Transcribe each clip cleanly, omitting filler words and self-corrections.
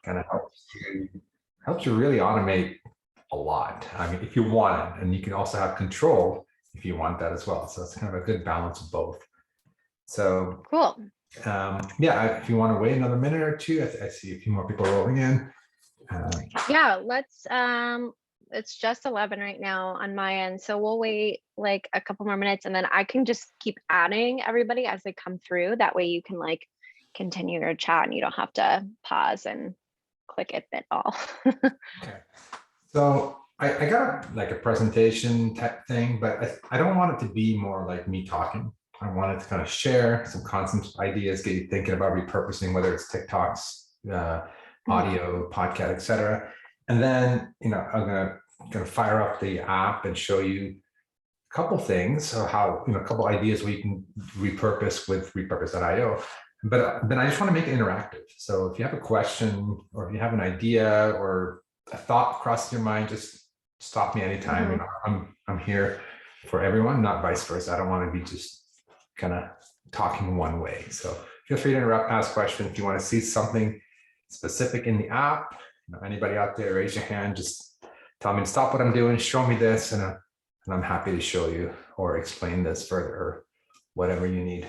kind of helps you really automate a lot. I mean, if you want it, and you can also have control if you want that as well. So it's kind of a good balance of both. So Cool. Yeah, if you want to wait another minute or two, I see a few more people rolling in. Yeah, let's it's just 11 right now on my end, so we'll wait like a couple more minutes and then I can just keep adding everybody as they come through. That way you can like continue your chat and you don't have to pause and click it at all. Okay. So I got like a presentation type thing, but I don't want it to be more like me talking. I wanted to kind of share some concepts, ideas, get you thinking about repurposing, whether it's TikToks, audio, podcast, etc. And then, I'm gonna fire up the app and show you a couple things, so how, a couple ideas we can repurpose with Repurpose.io. But then I just want to make it interactive. So if you have a question or if you have an idea or a thought crosses your mind, just stop me anytime. I'm here for everyone, not vice versa. I don't want to be just kind of talking one way. So feel free to interrupt, ask questions. If you want to see something specific in the app, anybody out there, raise your hand, just tell me to stop what I'm doing, show me this, and I'm happy to show you or explain this further or whatever you need.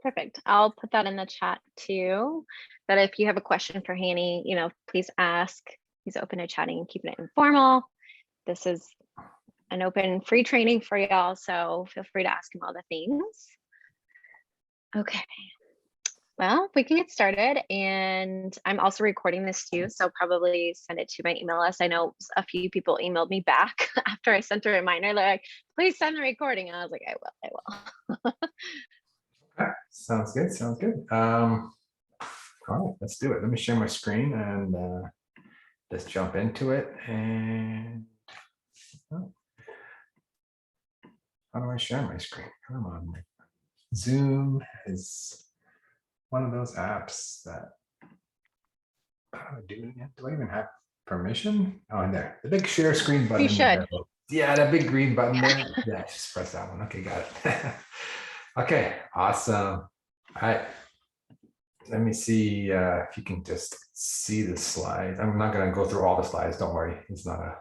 Perfect. I'll put that in the chat too, that if you have a question for Hanny, please ask. He's open to chatting and keeping it informal. This is an open free training for y'all, so feel free to ask him all the things. Okay, well, we can get started, and I'm also recording this too, so probably send it to my email list. I know a few people emailed me back after I sent a reminder. They're like, please send the recording. And I was like, I will. Okay, sounds good. All right, let's do it. Let me share my screen and let's jump into it. And how do I share my screen? Come on. Zoom is one of those apps that, how do I do it again? Do I even have permission? Oh, in there, the big share screen button. You should. Yeah, that big green button there. Yeah, just press that one. Okay, got it. Okay, awesome. All right. Let me see if you can just see the slides. I'm not going to go through all the slides. Don't worry. It's not a.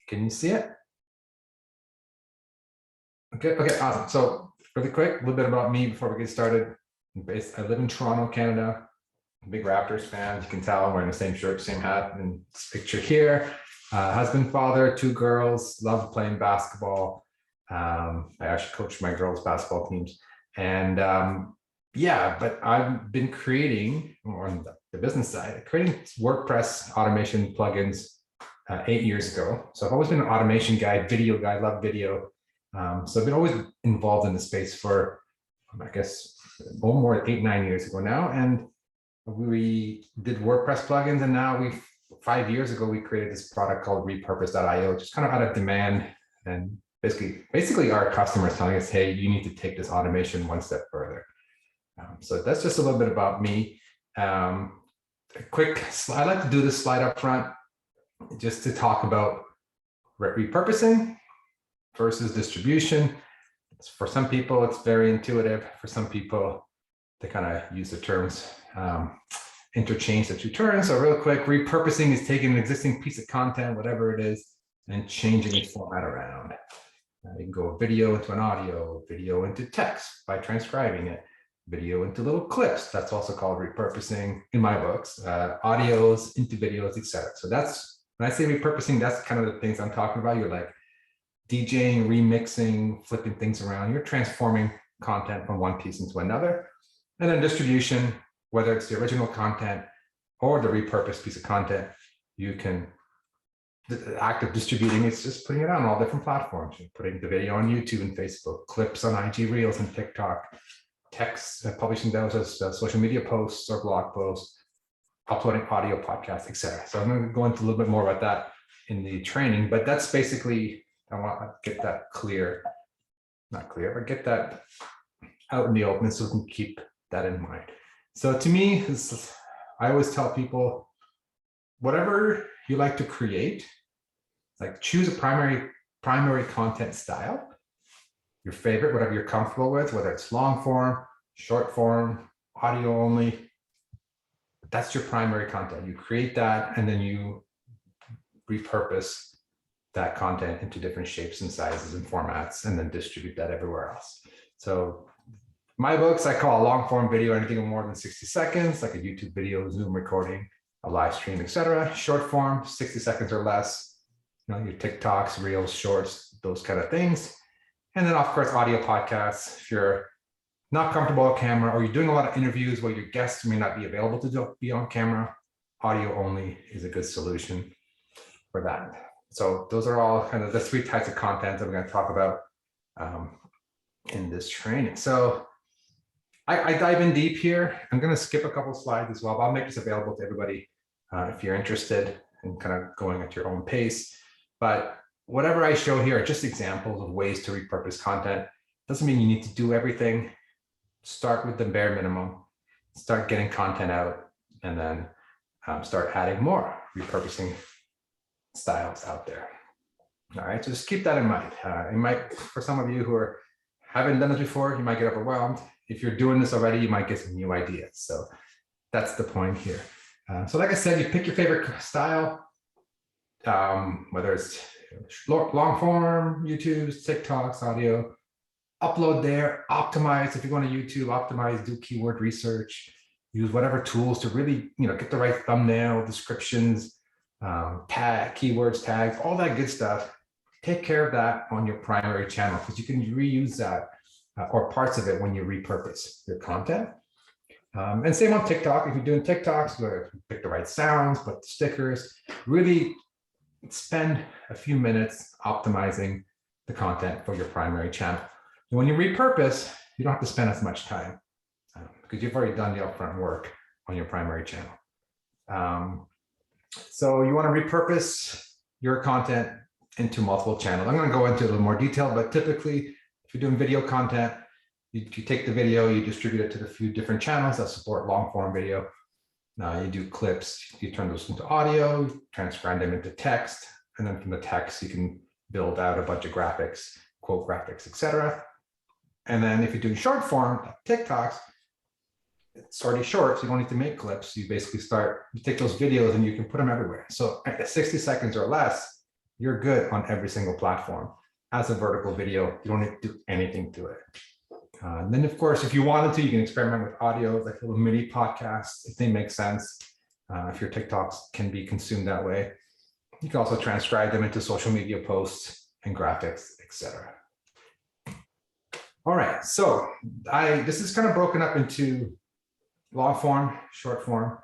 Can you see it? Okay, awesome. So really quick, a little bit about me before we get started. I live in Toronto, Canada. I'm a big Raptors fan. You can tell I'm wearing the same shirt, same hat, and this picture here. Husband, father, 2 girls, love playing basketball. I actually coach my girls' basketball teams. And yeah, but I've been creating, or on the business side, creating WordPress automation plugins 8 years ago. So I've always been an automation guy, video guy, love video. So I've been always involved in the space for, I guess, more than 8-9 years ago now. And we did WordPress plugins, and now 5 years ago, we created this product called Repurpose.io, just kind of out of demand. And basically our customers telling us, hey, you need to take this automation one step further. So that's just a little bit about me. A quick slide. I like to do this slide up front just to talk about repurposing versus distribution. For some people, it's very intuitive. For some people, they kind of use the terms, interchange the 2 terms. So real quick, repurposing is taking an existing piece of content, whatever it is, and changing its format around. You can go video into an audio, video into text by transcribing it, video into little clips. That's also called repurposing in my books, audios into videos, etc. So that's, when I say repurposing, that's kind of the things I'm talking about. You're like DJing, remixing, flipping things around. You're transforming content from one piece into another. And then distribution, whether it's the original content or the repurposed piece of content, you can, the act of distributing is just putting it on all different platforms. You're putting the video on YouTube and Facebook, clips on IG Reels and TikTok, text, publishing those as social media posts or blog posts, uploading audio podcasts, etc. So I'm going to go into a little bit more about that in the training, but that's basically, I want to get that clear, not clear, but get that out in the open so we can keep that in mind. So to me, I always tell people, whatever you like to create, like choose a primary content style, your favorite, whatever you're comfortable with, whether it's long form, short form, audio only, that's your primary content. You create that and then you repurpose that content into different shapes and sizes and formats and then distribute that everywhere else. So my books, I call a long form video anything more than 60 seconds, like a YouTube video, Zoom recording, a live stream, etc. Short form, 60 seconds or less, your TikToks, Reels, Shorts, those kind of things. And then of course, audio podcasts. If you're not comfortable with camera or you're doing a lot of interviews where your guests may not be available to be on camera, audio only is a good solution for that. So those are all kind of the 3 types of content that we're going to talk about in this training. So I dive in deep here. I'm going to skip a couple of slides as well, but I'll make this available to everybody if you're interested in kind of going at your own pace. But whatever I show here are just examples of ways to repurpose content. Doesn't mean you need to do everything. Start with the bare minimum, start getting content out, and then start adding more repurposing styles out there. All right, so just keep that in mind. It might, for some of you who haven't done it before, you might get overwhelmed. If you're doing this already, you might get some new ideas. So that's the point here. So like I said, you pick your favorite style, whether it's long form, YouTube's, TikToks, audio, upload there, optimize. If you're going to YouTube, optimize, do keyword research, use whatever tools to really, get the right thumbnail, descriptions, tag, keywords, tags, all that good stuff. Take care of that on your primary channel because you can reuse that or parts of it when you repurpose your content. And same on TikTok. If you're doing TikToks, pick the right sounds, put the stickers, really spend a few minutes optimizing the content for your primary channel. And when you repurpose, you don't have to spend as much time because you've already done the upfront work on your primary channel. So you want to repurpose your content into multiple channels. I'm going to go into a little more detail, but typically if you're doing video content, you take the video, you distribute it to a few different channels that support long form video. Now you do clips, you turn those into audio, transcribe them into text, and then from the text, you can build out a bunch of graphics, quote graphics, etc. And then if you're doing short form, like TikToks, it's already short, so you don't need to make clips. You basically you take those videos and you can put them everywhere. So at 60 seconds or less, you're good on every single platform. As a vertical video, you don't need to do anything to it. And then of course, if you wanted to, you can experiment with audio, like little mini podcasts, if they make sense. If your TikToks can be consumed that way. You can also transcribe them into social media posts and graphics, etc. All right, so this is kind of broken up into long form, short form,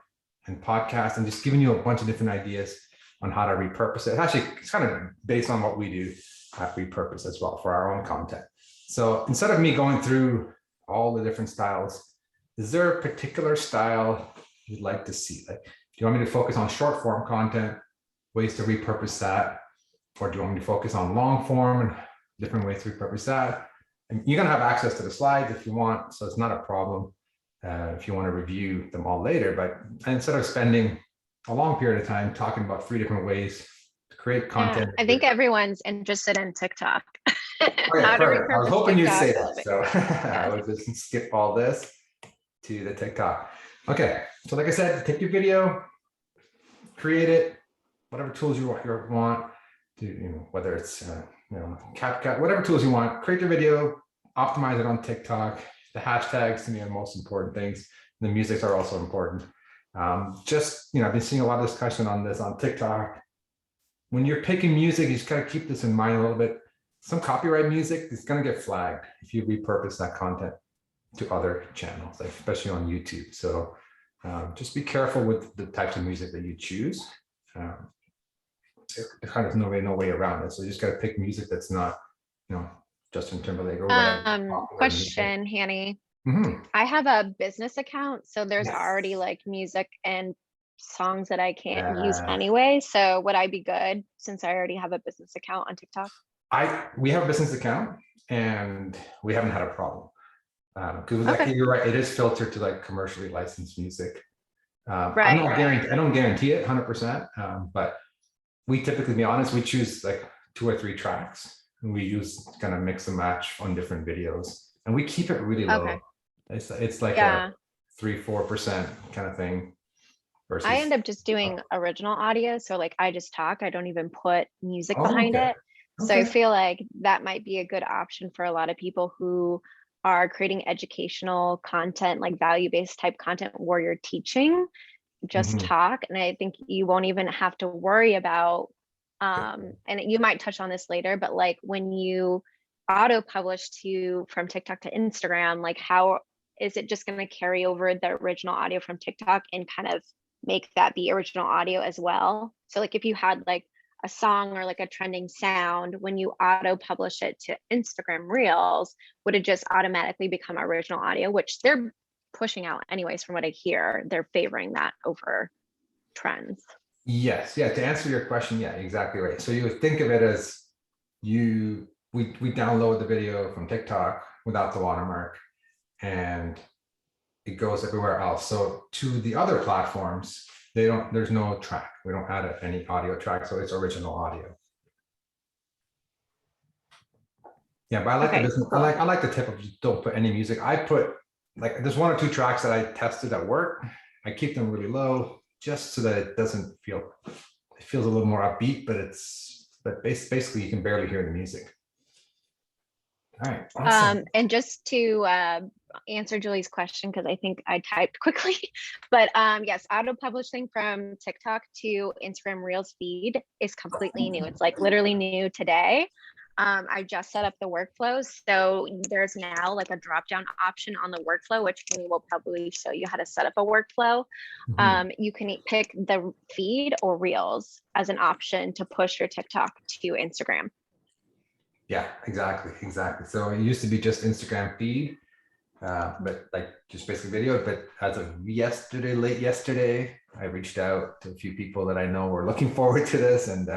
and podcast, and just giving you a bunch of different ideas on how to repurpose it. Actually, it's kind of based on what we do at Repurpose as well for our own content. So instead of me going through all the different styles, is there a particular style you'd like to see? Like, do you want me to focus on short form content, ways to repurpose that? Or do you want me to focus on long form and different ways to repurpose that? And you're gonna have access to the slides if you want, so it's not a problem if you want to review them all later. But instead of spending a long period of time talking about 3 different ways to create content. Yeah, I think everyone's interested in TikTok. Okay, How to perfect. I was hoping you'd say TikTok. that. So I would just skip all this to the TikTok. Okay, so like I said, take your video, create it, whatever tools you want to, whether it's CapCut, whatever tools you want, create your video, optimize it on TikTok. The hashtags to me are the most important things. The musics are also important. I've been seeing a lot of discussion on this on TikTok. When you're picking music, you just gotta keep this in mind a little bit. Some copyright music is gonna get flagged if you repurpose that content to other channels, like especially on YouTube. So just be careful with the types of music that you choose. There's kind of no way around it. So you just gotta pick music that's not, Justin Timberlake or whatever. Question, Hanny. Mm-hmm. I have a business account, so there's already like music and songs that I can't use anyway. So would I be good since I already have a business account on TikTok? We have a business account and we haven't had a problem. Because you're right, it is filtered to like commercially licensed music. Right. I don't guarantee it 100%, but we typically, to be honest, we choose like 2 or 3 tracks and we use kind of mix and match on different videos, and we keep it really low. It's like a 3-4% kind of thing. I versus. end up just doing original audio. So like I just talk, I don't even put music Oh, behind okay. it. So I Okay. feel like that might be a good option for a lot of people who are creating educational content, like value-based type content where you're teaching, just Mhm. talk. And I think you won't even have to worry about, Yeah. and you might touch on this later, but like when you auto publish to from TikTok to Instagram, like how is it just going to carry over the original audio from TikTok and kind of make that be original audio as well? So like if you had like a song or like a trending sound, when you auto publish it to Instagram Reels, would it just automatically become original audio, which they're pushing out anyways, from what I hear, they're favoring that over trends. Yes. Yeah. To answer your question, yeah, exactly right. So you would think of it as we download the video from TikTok without the watermark, and it goes everywhere else. So to the other platforms, there's no track. We don't add any audio track, so it's original audio. Yeah, but I like the Okay, business. cool. I like the tip of just don't put any music. I put like there's 1 or 2 tracks that I tested that work. I keep them really low just so that it doesn't feel, it feels a little more upbeat, but basically you can barely hear the music. All right, awesome. And just to answer Julie's question, because I think I typed quickly, but yes, auto publishing from TikTok to Instagram Reels feed is completely new. It's like literally new today. I just set up the workflow. So there's now like a drop down option on the workflow, which Kenny will probably show you how to set up a workflow. Mhm. You can pick the feed or Reels as an option to push your TikTok to Instagram. Yeah, exactly. So it used to be just Instagram feed, but like just basically video. But as of yesterday, late yesterday, I reached out to a few people that I know were looking forward to this, and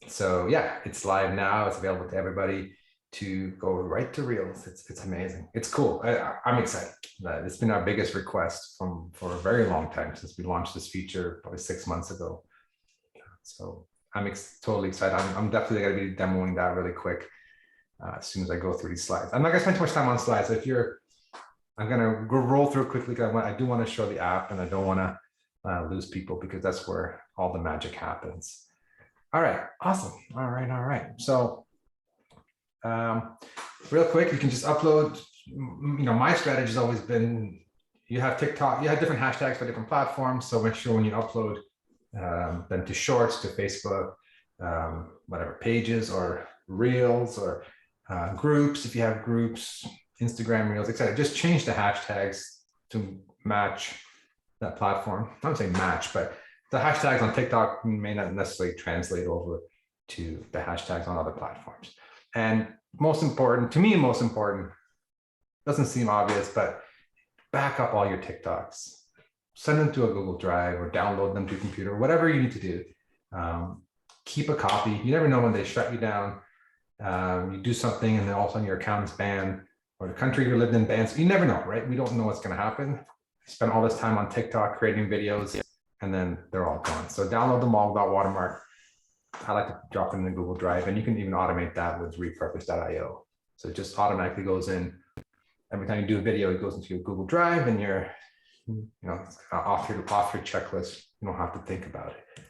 so yeah, it's live now. It's available to everybody to go right to Reels. It's amazing. It's cool. I'm excited. It's been our biggest request for a very long time since we launched this feature probably 6 months ago. So I'm totally excited. I'm definitely going to be demoing that really quick as soon as I go through these slides. I'm not going to spend too much time on slides. If you're, I'm going to roll through quickly because I do want to show the app and I don't want to lose people because that's where all the magic happens. All right, awesome. All right. So real quick, you can just upload. My strategy has always been you have TikTok, you have different hashtags for different platforms. So make sure when you upload them to Shorts, to Facebook, whatever pages or Reels or groups, if you have groups, Instagram Reels, etc. Just change the hashtags to match that platform. I don't say match, but the hashtags on TikTok may not necessarily translate over to the hashtags on other platforms. And most important, doesn't seem obvious, but back up all your TikToks, send them to a Google Drive or download them to your computer, whatever you need to do. Keep a copy. You never know when they shut you down. You do something and then all of a sudden your account is banned or the country you lived in bans. You never know, right? We don't know what's going to happen. I spent all this time on TikTok creating videos and then they're all gone. So download them all without watermark. I like to drop them in the Google Drive, and you can even automate that with repurpose.io. So it just automatically goes in. Every time you do a video, it goes into your Google Drive and you're off your checklist. You don't have to think about it.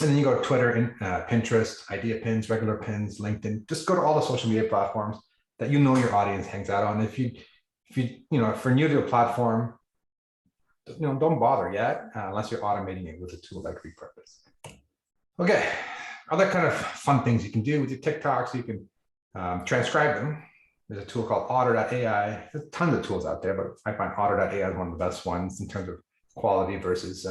And then you go to Twitter, and Pinterest, idea pins, regular pins, LinkedIn. Just go to all the social media platforms that your audience hangs out on. If you're new to a platform, don't bother yet unless you're automating it with a tool like Repurpose. Okay, other kind of fun things you can do with your TikToks, you can transcribe them. There's a tool called Otter.ai. There's tons of tools out there, but I find Otter.ai is one of the best ones in terms of quality versus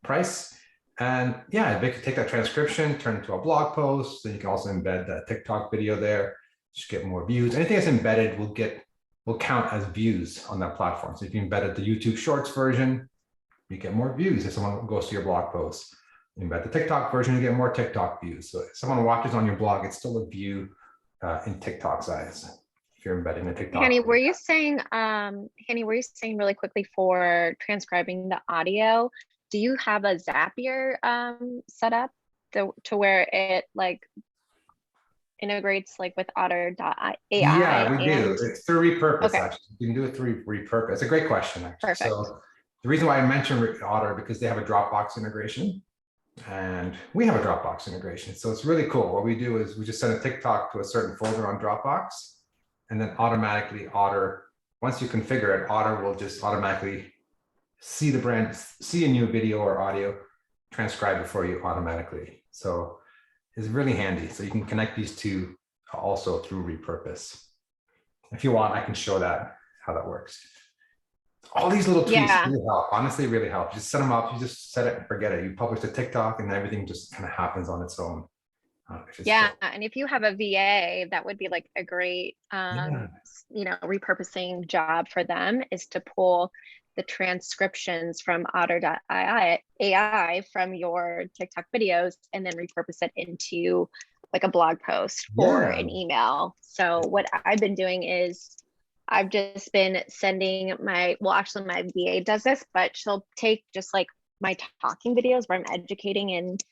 price. And yeah, they can take that transcription, turn it into a blog post. Then you can also embed that TikTok video there, just get more views. Anything that's embedded will count as views on that platform. So if you embedded the YouTube Shorts version, you get more views if someone goes to your blog post. Embed the TikTok version, you get more TikTok views. So if someone watches on your blog, it's still a view in TikTok's eyes. If you're embedding a TikTok. Henny, were you saying really quickly for transcribing the audio, do you have a Zapier set up to where it like integrates like with Otter.ai? Yeah, we do. And It's through Repurpose, okay, actually. You can do it through Repurpose. It's a great question, actually. perfect. So The reason why I mentioned Otter, because they have a Dropbox integration and we have a Dropbox integration. So it's really cool. What we do is we just send a TikTok to a certain folder on Dropbox, and then automatically Otter, once you configure it, Otter will just automatically see the brand, see a new video or audio, transcribe it for you automatically. So it's really handy. So you can connect these two also through Repurpose. If you want, I can show that, how that works. All these little tweaks really help, honestly, really help. Just set them up, you just set it and forget it. You publish the TikTok and everything just kind of happens on its own. Yeah, and if you have a VA, that would be like a great, repurposing job for them, is to pull the transcriptions from Otter.ai from your TikTok videos and then repurpose it into like a blog post or an email. So what I've been doing is I've just been sending my VA does this, but she'll take just like my talking videos where I'm educating and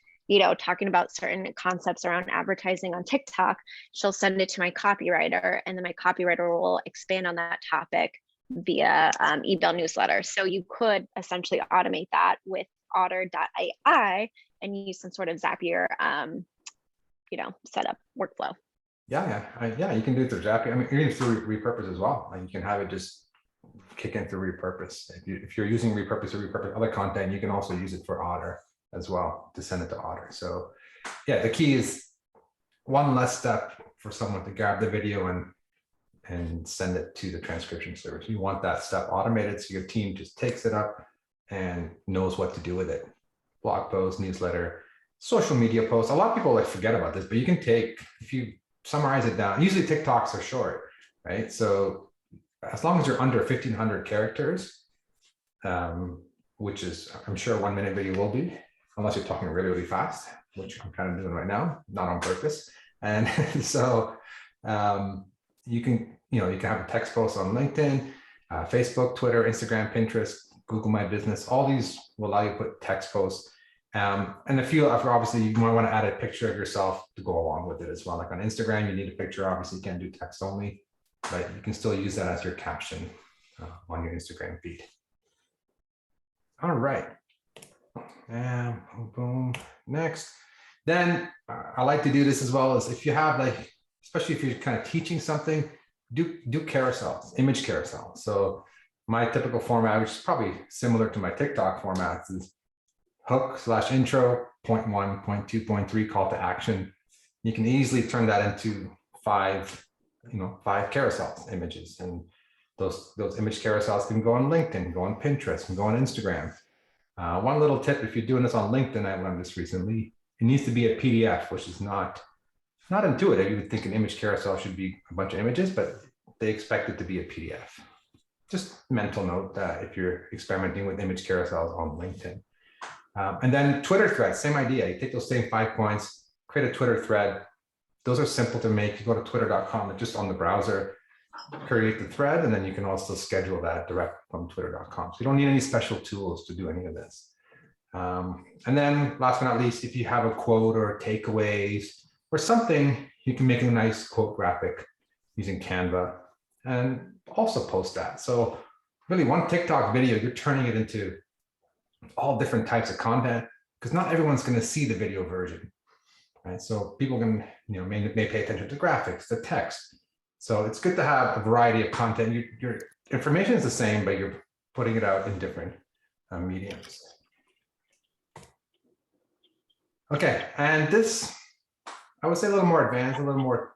talking about certain concepts around advertising on TikTok. She'll send it to my copywriter, and then my copywriter will expand on that topic via email newsletter. So you could essentially automate that with Otter.ai and use some sort of Zapier, setup workflow. Yeah, you can do it through Zapier. I mean, even through Repurpose as well. Like you can have it just kick in through Repurpose. If you're using Repurpose or Repurpose other content, you can also use it for Otter as well to send it to Otter. So yeah, the key is one less step for someone to grab the video and send it to the transcription service. You want that step automated so your team just takes it up and knows what to do with it. Blog post, newsletter, social media posts. A lot of people like forget about this, but you can take, if you summarize it down, usually TikToks are short, right? So as long as you're under 1,500 characters, which is, I'm sure 1 minute video will be, unless you're talking really, really fast, which I'm kind of doing right now, not on purpose. And so you can have a text post on LinkedIn, Facebook, Twitter, Instagram, Pinterest, Google My Business. All these will allow you to put text posts. And a few, obviously, you might want to add a picture of yourself to go along with it as well. Like on Instagram, you need a picture. Obviously, you can't do text only, but you can still use that as your caption on your Instagram feed. All right. And boom. Next. Then I like to do this as well, as if you have like, especially if you're kind of teaching something, do carousels, image carousels. So my typical format, which is probably similar to my TikTok formats, is hook/intro, point 1, point 2, point 3, call to action. You can easily turn that into 5 carousels, images, and those image carousels can go on LinkedIn, go on Pinterest, can go on Instagram. One little tip, if you're doing this on LinkedIn, I learned this recently, it needs to be a PDF, which is not intuitive. You would think an image carousel should be a bunch of images, but they expect it to be a PDF. Just mental note that if you're experimenting with image carousels on LinkedIn. And then Twitter threads, same idea. You take those same 5 points, create a Twitter thread. Those are simple to make. You go to twitter.com and just on the browser, create the thread, and then you can also schedule that direct from twitter.com. So you don't need any special tools to do any of this. And then last but not least, if you have a quote or takeaways or something, you can make a nice quote graphic using Canva and also post that. So really one TikTok video, you're turning it into all different types of content, because not everyone's going to see the video version, right? So people can, may pay attention to graphics, the text. So it's good to have a variety of content. Your information is the same, but you're putting it out in different mediums. Okay, and this, I would say a little more advanced, a little more,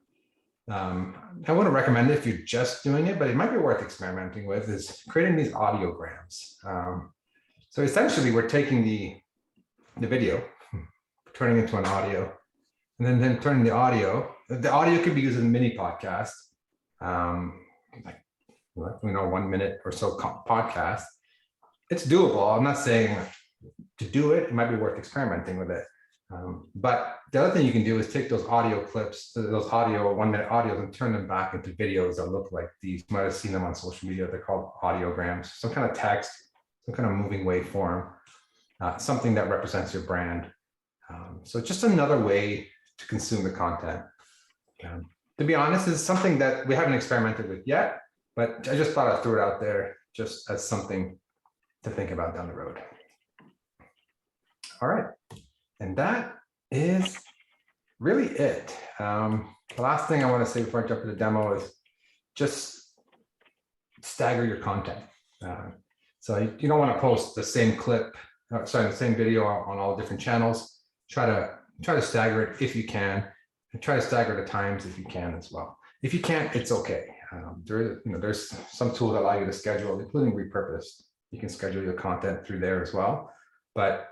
I wouldn't recommend it if you're just doing it, but it might be worth experimenting with, is creating these audiograms. So essentially, we're taking the video, turning it into an audio, and then turning the audio. The audio could be used in a mini podcast, like 1 minute or so podcast. It's doable. I'm not saying to do it. It might be worth experimenting with it. But the other thing you can do is take those audio clips, those 1 minute audios, and turn them back into videos that look like these. You might have seen them on social media. They're called audiograms. Some kind of text, some kind of moving waveform, something that represents your brand. So just another way to consume the content. To be honest, it's something that we haven't experimented with yet, but I just thought I'd throw it out there just as something to think about down the road. All right, and that is really it. The last thing I want to say before I jump into the demo is just stagger your content. So you don't want to post the same clip, the same video on all different channels. Try to stagger it if you can, and try to stagger the times if you can as well. If you can't, it's okay. There's some tools that allow you to schedule, including Repurpose. You can schedule your content through there as well. But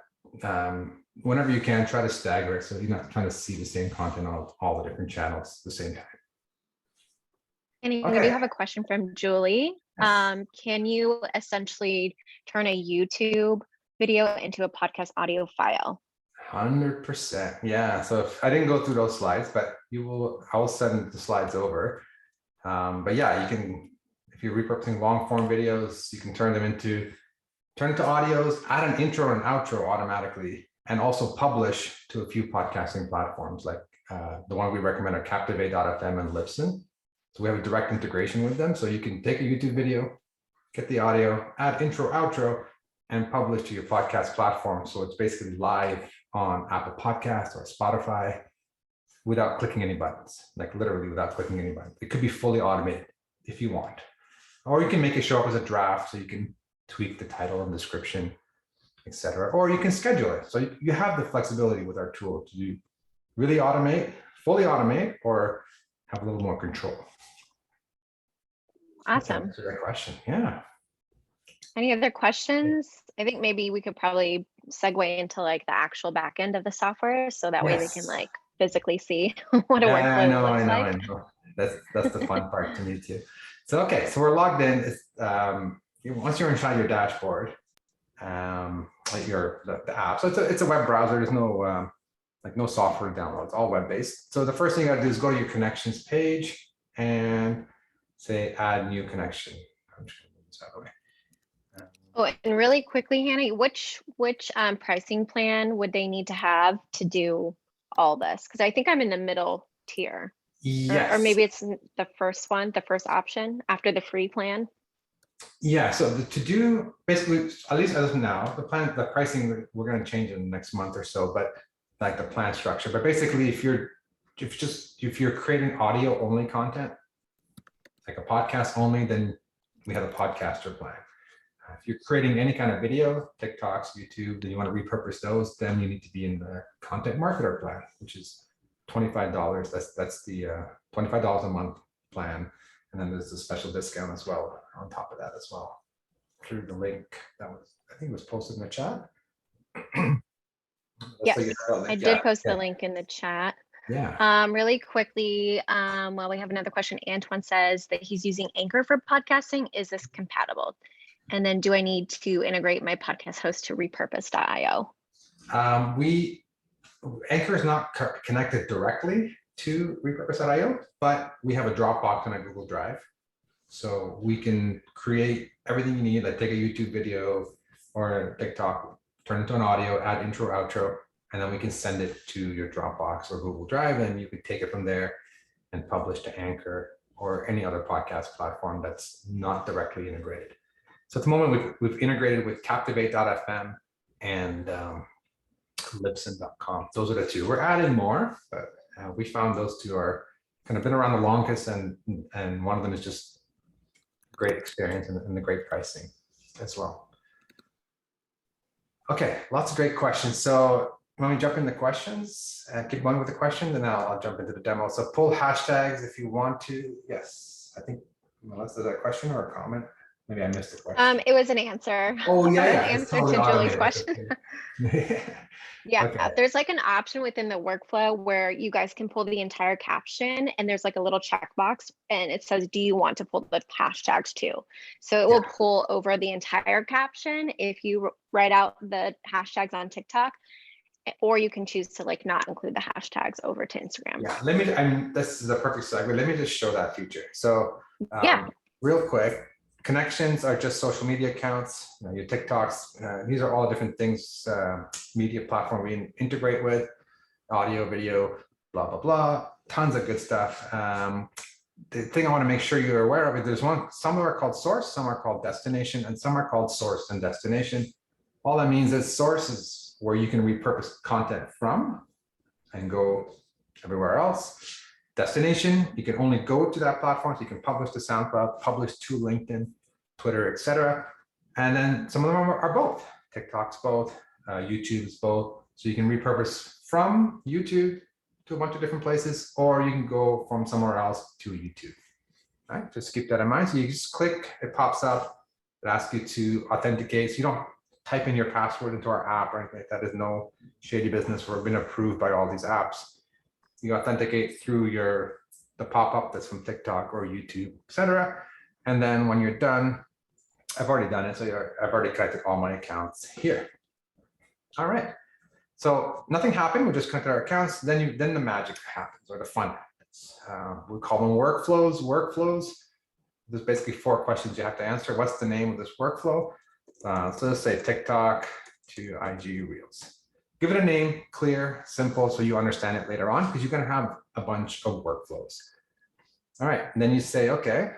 whenever you can, try to stagger it so you're not trying to see the same content on all the different channels at the same time. And we Okay. do have a question from Julie. Yes. Can you essentially turn a YouTube video into a podcast audio file? 100%. Yeah. So if I didn't go through those slides, but I will send the slides over. But yeah, you can, if you're repurposing long form videos, you can turn it into audios, add an intro and outro automatically, and also publish to a few podcasting platforms like the one we recommend are Captivate.fm and Libsyn. So we have a direct integration with them. So you can take a YouTube video, get the audio, add intro, outro, and publish to your podcast platform. So it's basically live on Apple Podcasts or Spotify without clicking any buttons, like literally without clicking any buttons. It could be fully automated if you want, or you can make it show up as a draft so you can tweak the title and description, etc. Or you can schedule it. So you have the flexibility with our tool to do really automate, fully automate, or have a little more control. Awesome. That's a great question. Yeah. Any other questions? I think maybe we could probably segue into like the actual back end of the software, so that way they can like physically see what a workflow looks like. I know. That's the fun part to me too. So okay, so we're logged in. Once you're inside your dashboard, like the app. So it's a web browser. There's no no software download. It's all web based. So the first thing you got to do is go to your connections page and say add new connection. I'm just going to move this out of the way. Oh, and really quickly, Hannah, which pricing plan would they need to have to do all this? Because I think I'm in the middle tier. Yes. Or maybe it's the first one, the first option after the free plan. Yeah. So to do basically, at least as of now, the pricing we're going to change in the next month or so, but like the plan structure. But basically, if you're creating audio only content, like a podcast only, then we have a podcaster plan. If you're creating any kind of video, TikToks, YouTube, then you want to repurpose those, then you need to be in the content marketer plan, which is $25. That's the $25 a month plan. And then there's a special discount as well on top of that as well. Through the link that I think it was posted in the chat. Yes, I did post the link in the chat. Yeah. Really quickly, well, we have another question. Antoine says that he's using Anchor for podcasting. Is this compatible? And then do I need to integrate my podcast host to repurpose.io? Anchor is not connected directly to repurpose.io, but we have a Dropbox and a Google Drive. So we can create everything you need, like take a YouTube video or a TikTok, turn it to an audio, add intro, outro, and then we can send it to your Dropbox or Google Drive, and you can take it from there and publish to Anchor or any other podcast platform that's not directly integrated. So at the moment, we've integrated with Captivate.fm and Libsyn.com. Those are the two. We're adding more, but we found those two are kind of been around the longest, and one of them is just great experience and the great pricing as well. Okay, lots of great questions. So when we jump into questions, keep going with the questions, and I'll jump into the demo. So pull hashtags if you want to. Yes, I think Melissa, is that a question or a comment? Maybe I missed the question. It was an answer. Oh yeah, An answer to Julie's question. Yeah, okay. There's like an option within the workflow where you guys can pull the entire caption, and there's like a little checkbox, and it says, do you want to pull the hashtags too? So it will pull over the entire caption if you write out the hashtags on TikTok, or you can choose to like not include the hashtags over to Instagram. Yeah, this is a perfect segue. Let me just show that feature. So real quick, connections are just social media accounts, your TikToks. These are all different things, media platform we integrate with, audio, video, blah, blah, blah, tons of good stuff. the thing I want to make sure you're aware of is some are called source, some are called destination, and some are called source and destination. All that means is source is where you can repurpose content from and go everywhere else. Destination, you can only go to that platform, so you can publish to SoundCloud, publish to LinkedIn, Twitter, etc. And then some of them are both. TikTok's both, YouTube's both. So you can repurpose from YouTube to a bunch of different places, or you can go from somewhere else to YouTube. Right? Just keep that in mind. So you just click, it pops up, it asks you to authenticate. So you don't type in your password into our app or anything like that. There's no shady business. We've been approved by all these apps. You authenticate through the pop-up that's from TikTok or YouTube, etc. And then when you're done, I've already done it. So I've already connected all my accounts here. All right. So nothing happened. We just connected our accounts. Then the magic happens, or the fun happens. We call them workflows. Workflows. There's basically 4 questions you have to answer. What's the name of this workflow? So let's say TikTok to IG Reels. Give it a name, clear, simple, so you understand it later on, because you're going to have a bunch of workflows. All right, and then you say, okay,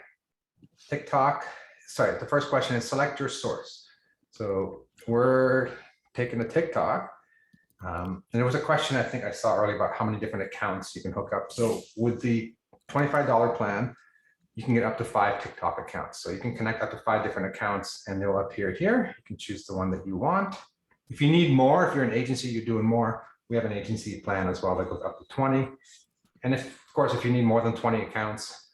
TikTok. Sorry, the first question is select your source. So we're taking a TikTok. And there was a question I think I saw earlier about how many different accounts you can hook up. So with the $25 plan, you can get up to 5 TikTok accounts. So you can connect up to 5 different accounts and they'll appear here. You can choose the one that you want. If you need more, if you're an agency, you're doing more, we have an agency plan as well that goes up to 20. And of course, if you need more than 20 accounts,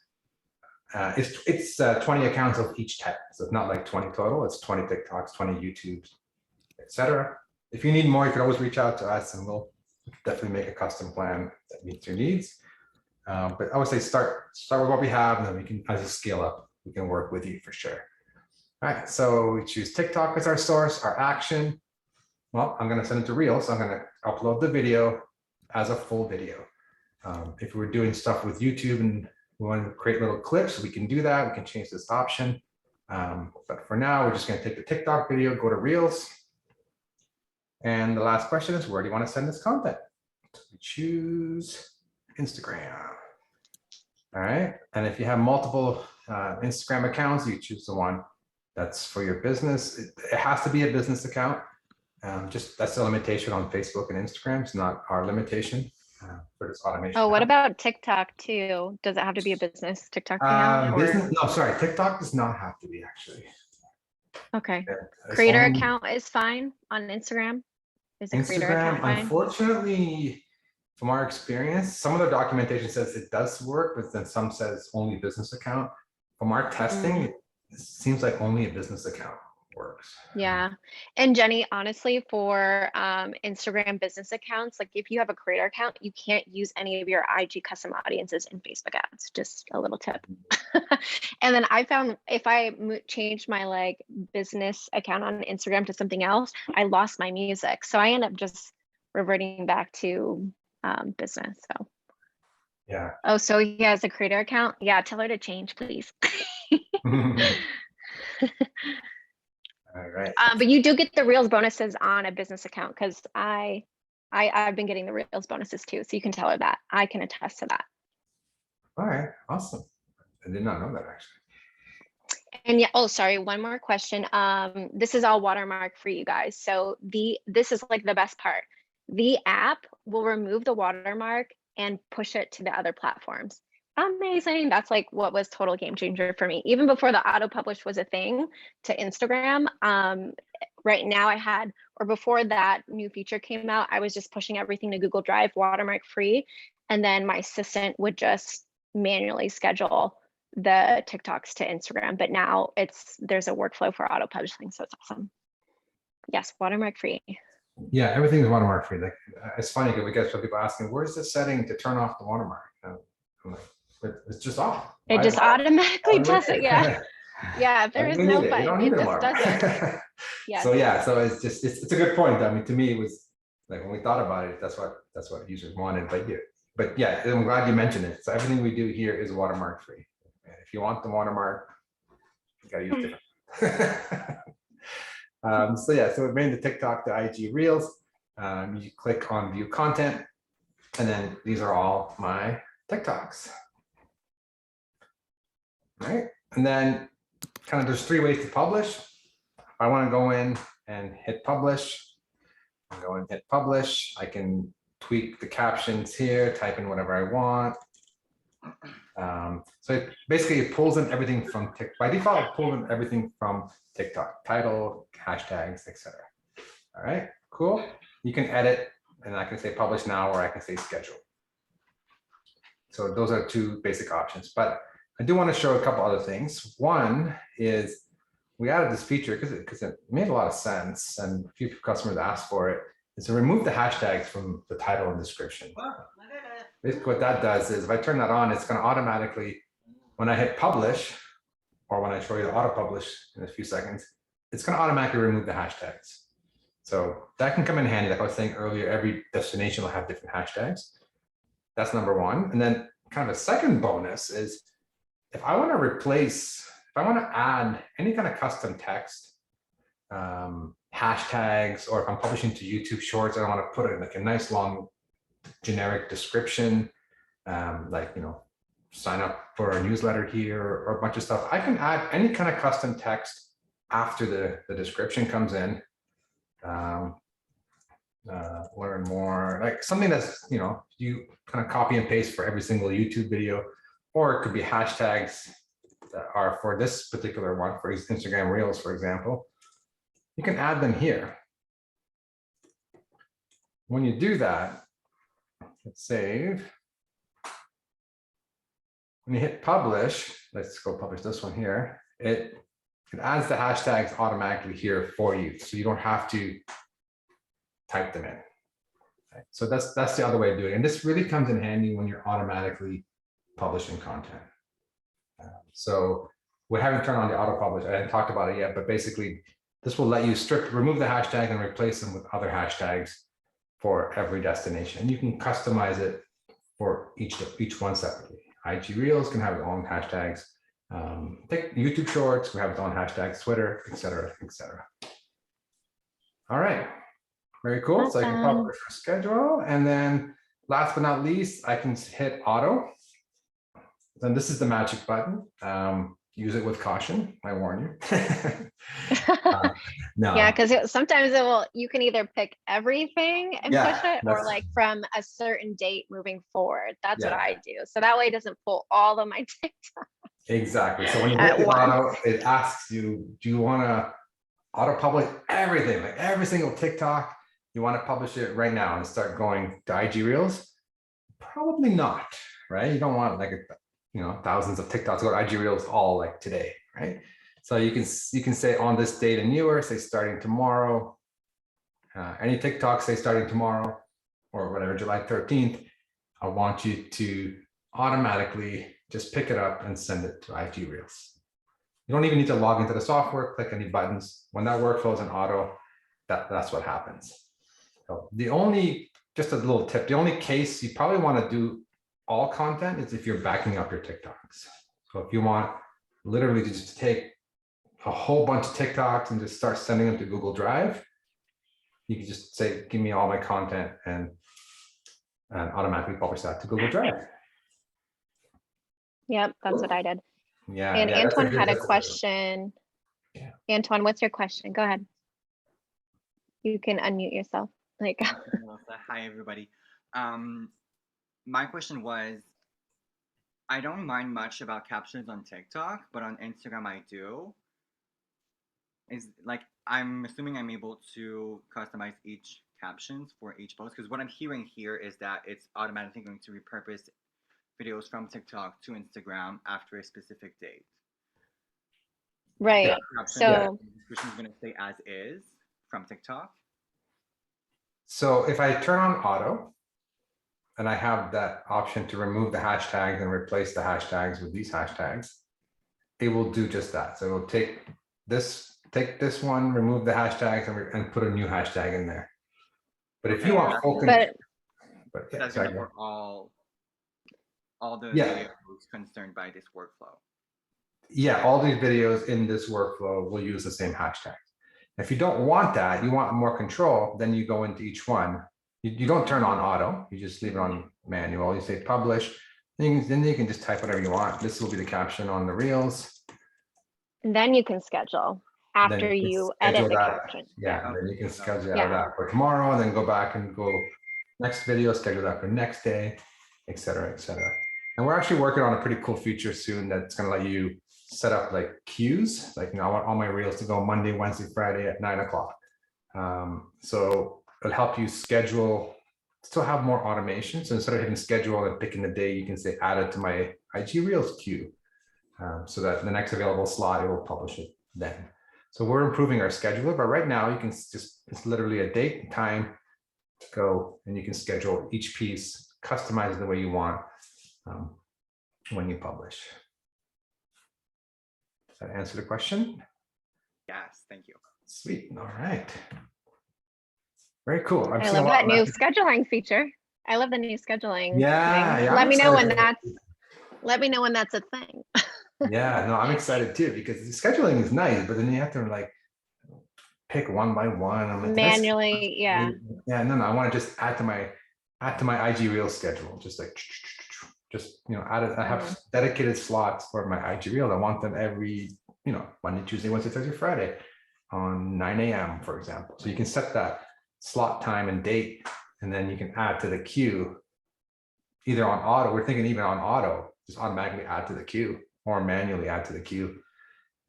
it's 20 accounts of each type. So it's not like 20 total, it's 20 TikToks, 20 YouTubes, etc. If you need more, you can always reach out to us and we'll definitely make a custom plan that meets your needs. But I would say start with what we have, and then we can, as you scale up, we can work with you for sure. All right, so we choose TikTok as our source, our action. Well, I'm going to send it to Reels. So I'm going to upload the video as a full video. If we're doing stuff with YouTube and we want to create little clips, we can do that. We can change this option. But for now, we're just going to take the TikTok video, go to Reels. And the last question is, where do you want to send this content? So we choose Instagram. All right. And if you have multiple Instagram accounts, you choose the one that's for your business. It has to be a business account. Just that's the limitation on Facebook and Instagram. It's not our limitation for this automation. Oh, what about TikTok too? Does it have to be a business TikTok account? No, sorry. TikTok does not have to be actually. Okay. Yeah, Creator account is fine on Instagram. Is a creator account fine? Unfortunately, from our experience, some of the documentation says it does work, but then some says only business account. From our testing, it seems like only a business account works. Yeah. And Jenny, honestly, for Instagram business accounts, like if you have a creator account, you can't use any of your IG custom audiences in Facebook ads. Just a little tip. And then I found if I changed my like business account on Instagram to something else, I lost my music. So I end up just reverting back to business. So yeah. Oh, so he has a creator account. Yeah, tell her to change, please. All right. But you do get the Reels bonuses on a business account because I've been getting the Reels bonuses too. So you can tell her that. I can attest to that. All right. Awesome. I did not know that actually. And yeah, oh, sorry, one more question. This is all watermark for you guys. So this is like the best part. The app will remove the watermark and push it to the other platforms. Amazing. That's like what was total game changer for me. Even before the auto publish was a thing to Instagram. Right now before that new feature came out, I was just pushing everything to Google Drive, watermark free. And then my assistant would just manually schedule the TikToks to Instagram. But now there's a workflow for auto publishing. So it's awesome. Yes, watermark free. Yeah, everything is watermark free. Like, it's funny because we get some people asking, where's the setting to turn off the watermark? I'm like, it's just off. It just automatically does it. Yeah. Yeah. If there is no button, it just does it. Yeah. So yeah, so it's a good point. I mean, to me, it was like when we thought about it, that's what users wanted. But yeah, I'm glad you mentioned it. So everything we do here is watermark free. And if you want the watermark, you gotta use different. So yeah, so it made the TikTok to IG Reels. You click on view content, and then these are all my TikToks. right? And then kind of there's 3 ways to publish. I want to go in and hit publish. I go and hit publish. I can tweak the captions here, type in whatever I want. So it pulls in everything from TikTok. By default, it pulls in everything from TikTok, title, hashtags, etc. All right, cool. You can edit, and I can say publish now, or I can say schedule. So those are 2 basic options, but I do want to show a couple other things. One is we added this feature because it made a lot of sense, and a few customers asked for it, is to remove the hashtags from the title and description. Basically what that does is if I turn that on, it's going to automatically, when I hit publish, or when I show you the auto publish in a few seconds, it's going to automatically remove the hashtags. So that can come in handy. Like I was saying earlier, every destination will have different hashtags. That's number 1. And then kind of a second bonus is if I want to replace, if I want to add any kind of custom text, hashtags, or if I'm publishing to YouTube Shorts, I want to put it in like a nice long generic description, like, you know, sign up for a newsletter here or a bunch of stuff. I can add any kind of custom text after the description comes in. Learn more, like something that's, you know, you kind of copy and paste for every single YouTube video, or it could be hashtags that are for this particular one, for Instagram Reels, for example. You can add them here. When you do that, let's save. When you hit publish, let's go publish this one here. It adds the hashtags automatically here for you, so you don't have to type them in. Okay. So that's the other way of doing it. And this really comes in handy when you're automatically publishing content. So we haven't turned on the auto publish. I haven't talked about it yet, but basically this will let you remove the hashtag and replace them with other hashtags for every destination. And you can customize it for each one separately. IG Reels can have its own hashtags. Take YouTube Shorts, we have its own hashtags, Twitter, etc., etc. All right. Very cool. Awesome. So I can publish or schedule. And then last but not least, I can hit auto. Then this is the magic button. Use it with caution, I warn you. No. Yeah, because sometimes you can either pick everything and push it, or like from a certain date moving forward. That's what I do. So that way it doesn't pull all of my TikTok. Exactly. So when you hit the auto, it asks you, do you want to auto publish everything, like every single TikTok? You want to publish it right now and start going to IG Reels? Probably not, right? You don't want like thousands of TikToks go to IG Reels all like today, right? So you can say on this date and newer, say starting tomorrow, any TikTok say starting tomorrow or whatever, July 13th, I want you to automatically just pick it up and send it to IG Reels. You don't even need to log into the software, click any buttons. When that workflow is in auto, that's what happens. So just a little tip, the only case you probably want to do all content is if you're backing up your TikToks. So if you want literally to just take a whole bunch of TikToks and just start sending them to Google Drive, you can just say, give me all my content and automatically publish that to Google Drive. Yep, that's what I did. Yeah. And yeah, Antoine had a question. Yeah. Antoine, what's your question? Go ahead. You can unmute yourself. Like. Hi, everybody. My question was, I don't mind much about captions on TikTok, but on Instagram I do. Is like, I'm assuming I'm able to customize each captions for each post, because what I'm hearing here is that it's automatically going to repurpose videos from TikTok to Instagram after a specific date. Right. So the description is going to stay as is from TikTok. So if I turn on auto and I have that option to remove the hashtags and replace the hashtags with these hashtags, it will do just that. So it will take this one, remove the hashtags and put a new hashtag in there. But if you want full control, but yeah, that's for all the videos concerned by this workflow. Yeah, all these videos in this workflow will use the same hashtag. If you don't want that, you want more control, then you go into each one. You don't turn on auto, you just leave it on manual. You say publish, Then you can just type whatever you want. This will be the caption on the reels. And then you can schedule Then after you can you schedule edit the that. caption. Yeah, then you can schedule out Yeah. that for tomorrow, and then go back and go next video, schedule that for next day, et cetera, et cetera. And we're actually working on a pretty cool feature soon that's going to let you set up like queues. Like, you know, I want all my reels to go Monday, Wednesday, Friday at 9 o'clock. So it'll help you schedule, still have more automation. So instead of hitting schedule and picking the day, you can say add it to my IG Reels queue, so that the next available slot, it will publish it then. So we're improving our scheduler, but right now you can just, it's literally a date and time to go, and you can schedule each piece, customize it the way you want when you publish. Does that answer the question? Yes, thank you. Sweet. All right. Very cool. I love that new scheduling feature. I love the new scheduling. Yeah, thing. yeah. Let me know when that's a thing. Yeah, no, I'm excited too, because the scheduling is nice, but then you have to like pick one by one. I'm like, Manually, yeah. Yeah, no, I want to just add to my IG reel schedule. Just like, you know, I have dedicated slots for my IG reel. I want them every, you know, Monday, Tuesday, Wednesday, Thursday, Friday on 9 a.m. for example. So you can set that slot time and date, and then you can add to the queue either on auto. We're thinking even on auto, just automatically add to the queue, or manually add to the queue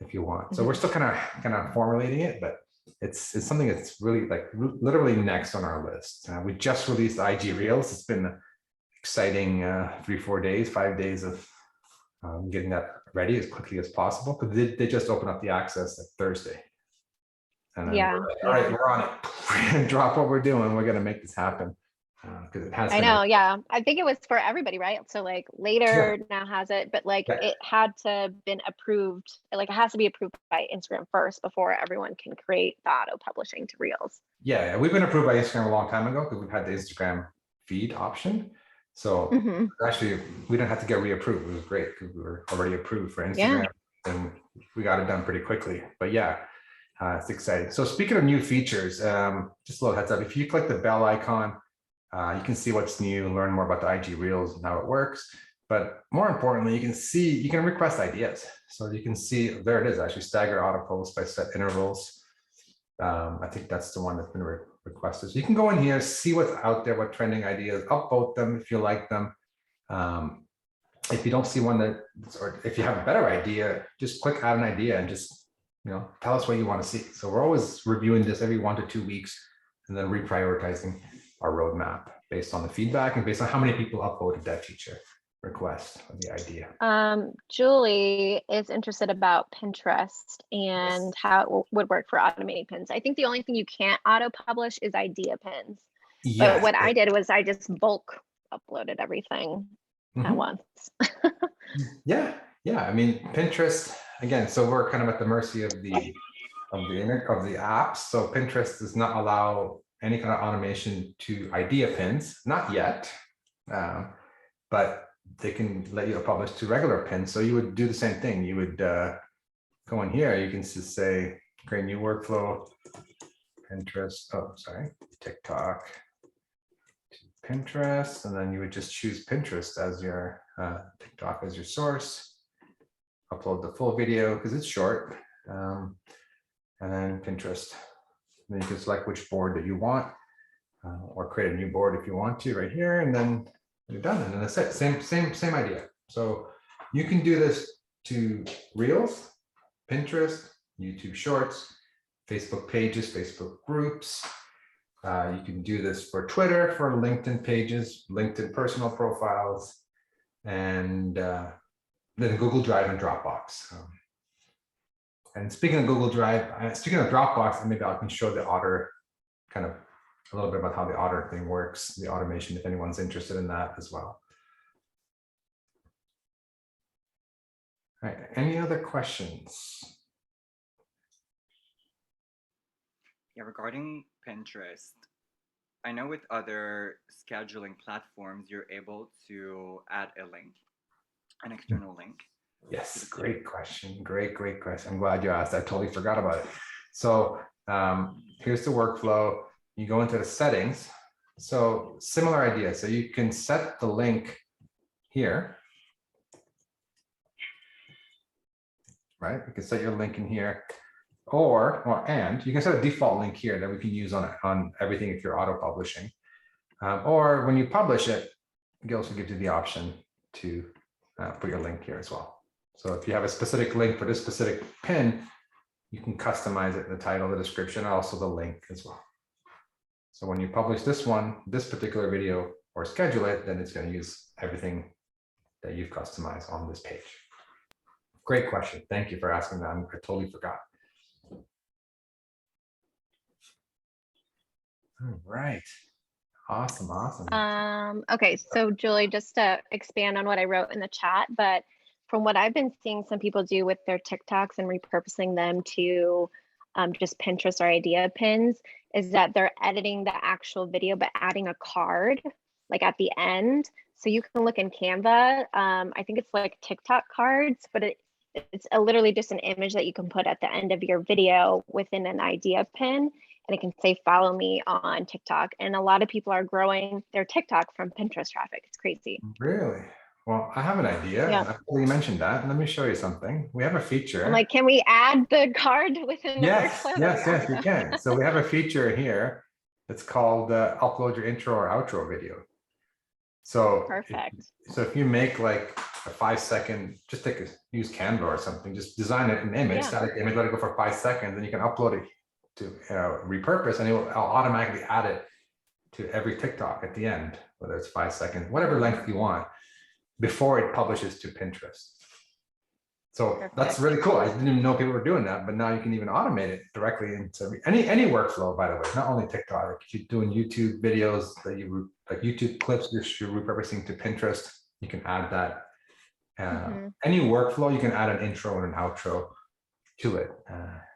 if you want. So we're still kind of formulating it, but it's something that's really like literally next on our list. We just released IG Reels. It's been exciting 3-4 days, 5 days of getting that ready as quickly as possible, because they just opened up the access like Thursday. And yeah. All right, we're on it. We're gonna drop what we're doing. We're gonna make this happen. Because it has. I know, yeah. I think it was for everybody, right? So like later now has it, but like it had to been approved. Like it has to be approved by Instagram first before everyone can create the auto publishing to Reels. Yeah, we've been approved by Instagram a long time ago because we've had the Instagram feed option. So actually, we didn't have to get reapproved. It was great because we were already approved for Instagram, and we got it done pretty quickly. But yeah, it's exciting. So speaking of new features, just a little heads up: if you click the bell icon, you can see what's new, learn more about the IG Reels and how it works. But more importantly, you can request ideas. So you can see, there it is, actually stagger auto posts by set intervals. I think that's the one that's been requested. So you can go in here, see what's out there, what trending ideas, upvote them if you like them. If you don't see one or if you have a better idea, just click add an idea and just, you know, tell us what you want to see. So we're always reviewing this every 1 to 2 weeks and then reprioritizing our roadmap based on the feedback and based on how many people upvoted that feature request or the idea. Julie is interested about Pinterest and how it would work for automating pins. I think the only thing you can't auto publish is idea pins. But what I did was I just bulk uploaded everything at once. Yeah. I mean, Pinterest again. So we're kind of at the mercy of the apps. So Pinterest does not allow any kind of automation to idea pins, not yet, but they can let you publish to regular pins. So you would do the same thing. You would go in here. You can just say, create new workflow, Pinterest. Oh, sorry, TikTok to Pinterest, and then you would just choose Pinterest as your TikTok as your source. Upload the full video because it's short, and then Pinterest. Then you can select which board that you want, or create a new board if you want to right here, and then you're done. And then that's it. Same idea. So you can do this to Reels, Pinterest, YouTube Shorts, Facebook pages, Facebook groups. You can do this for Twitter, for LinkedIn pages, LinkedIn personal profiles, and then Google Drive and Dropbox. And speaking of Google Drive, speaking of Dropbox, maybe I can show the Otter, kind of a little bit about how the Otter thing works, the automation, if anyone's interested in that as well. All right, any other questions? Yeah, regarding Pinterest, I know with other scheduling platforms, you're able to add a link, an external link. Yes, great question. Great question. I'm glad you asked. I totally forgot about it. So here's the workflow. You go into the settings. So similar idea. So you can set the link here. right? You can set your link in here, and you can set a default link here that we can use on everything if you're auto publishing. Or when you publish it, it also gives you the option to put your link here as well. So if you have a specific link for this specific pin, you can customize it, the title, the description, and also the link as well. So when you publish this particular video, or schedule it, then it's going to use everything that you've customized on this page. Great question. Thank you for asking that. I totally forgot. All right. Awesome. Awesome. Okay, so Julie, just to expand on what I wrote in the chat, but from what I've been seeing some people do with their TikToks and repurposing them to just Pinterest or idea pins, is that they're editing the actual video, but adding a card like at the end. So you can look in Canva. I think it's like TikTok cards, but it's literally just an image that you can put at the end of your video within an idea pin. And it can say, follow me on TikTok. And a lot of people are growing their TikTok from Pinterest traffic. It's crazy. Really? Well, I have an idea. Yeah. You mentioned that. Let me show you something. We have a feature. I'm like, can we add the card within the workflow? Yes, we can. So we have a feature here. It's called upload your intro or outro video. So perfect. If you make like a 5-second, just use Canva or something, just design it an image, static image, let it go for 5 seconds, and you can upload it to Repurpose, and it will automatically add it to every TikTok at the end, whether it's 5 seconds, whatever length you want, before it publishes to Pinterest. So that's really cool. I didn't even know people were doing that, but now you can even automate it directly into any workflow, by the way, not only TikTok. Like if you're doing YouTube videos that like YouTube clips, you're repurposing to Pinterest, you can add that. Any workflow, you can add an intro and an outro to it.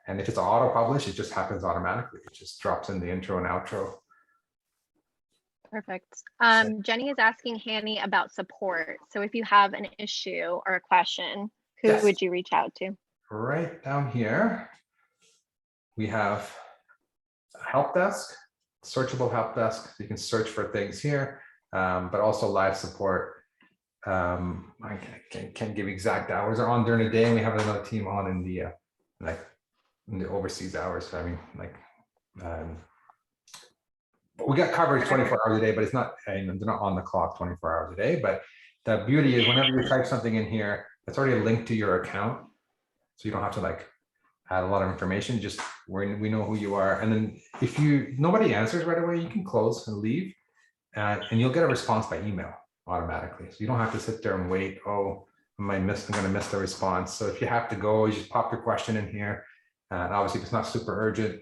And if it's auto publish, it just happens automatically. It just drops in the intro and outro. Perfect. Jenny is asking Hanny about support. So if you have an issue or a question, who would you reach out to? Right down here, we have a help desk, searchable help desk. So you can search for things here, but also live support. I can't give exact hours are on during the day, and we have another team on in the overseas hours. I mean, we got coverage 24 hours a day, but it's not, they're not on the clock 24 hours a day. But the beauty is whenever you type something in here, it's already linked to your account. So you don't have to add a lot of information, just we know who you are. And then if nobody answers right away, you can close and leave, and you'll get a response by email automatically. So you don't have to sit there and wait. Oh, I'm going to miss the response. So if you have to go, you just pop your question in here. And obviously if it's not super urgent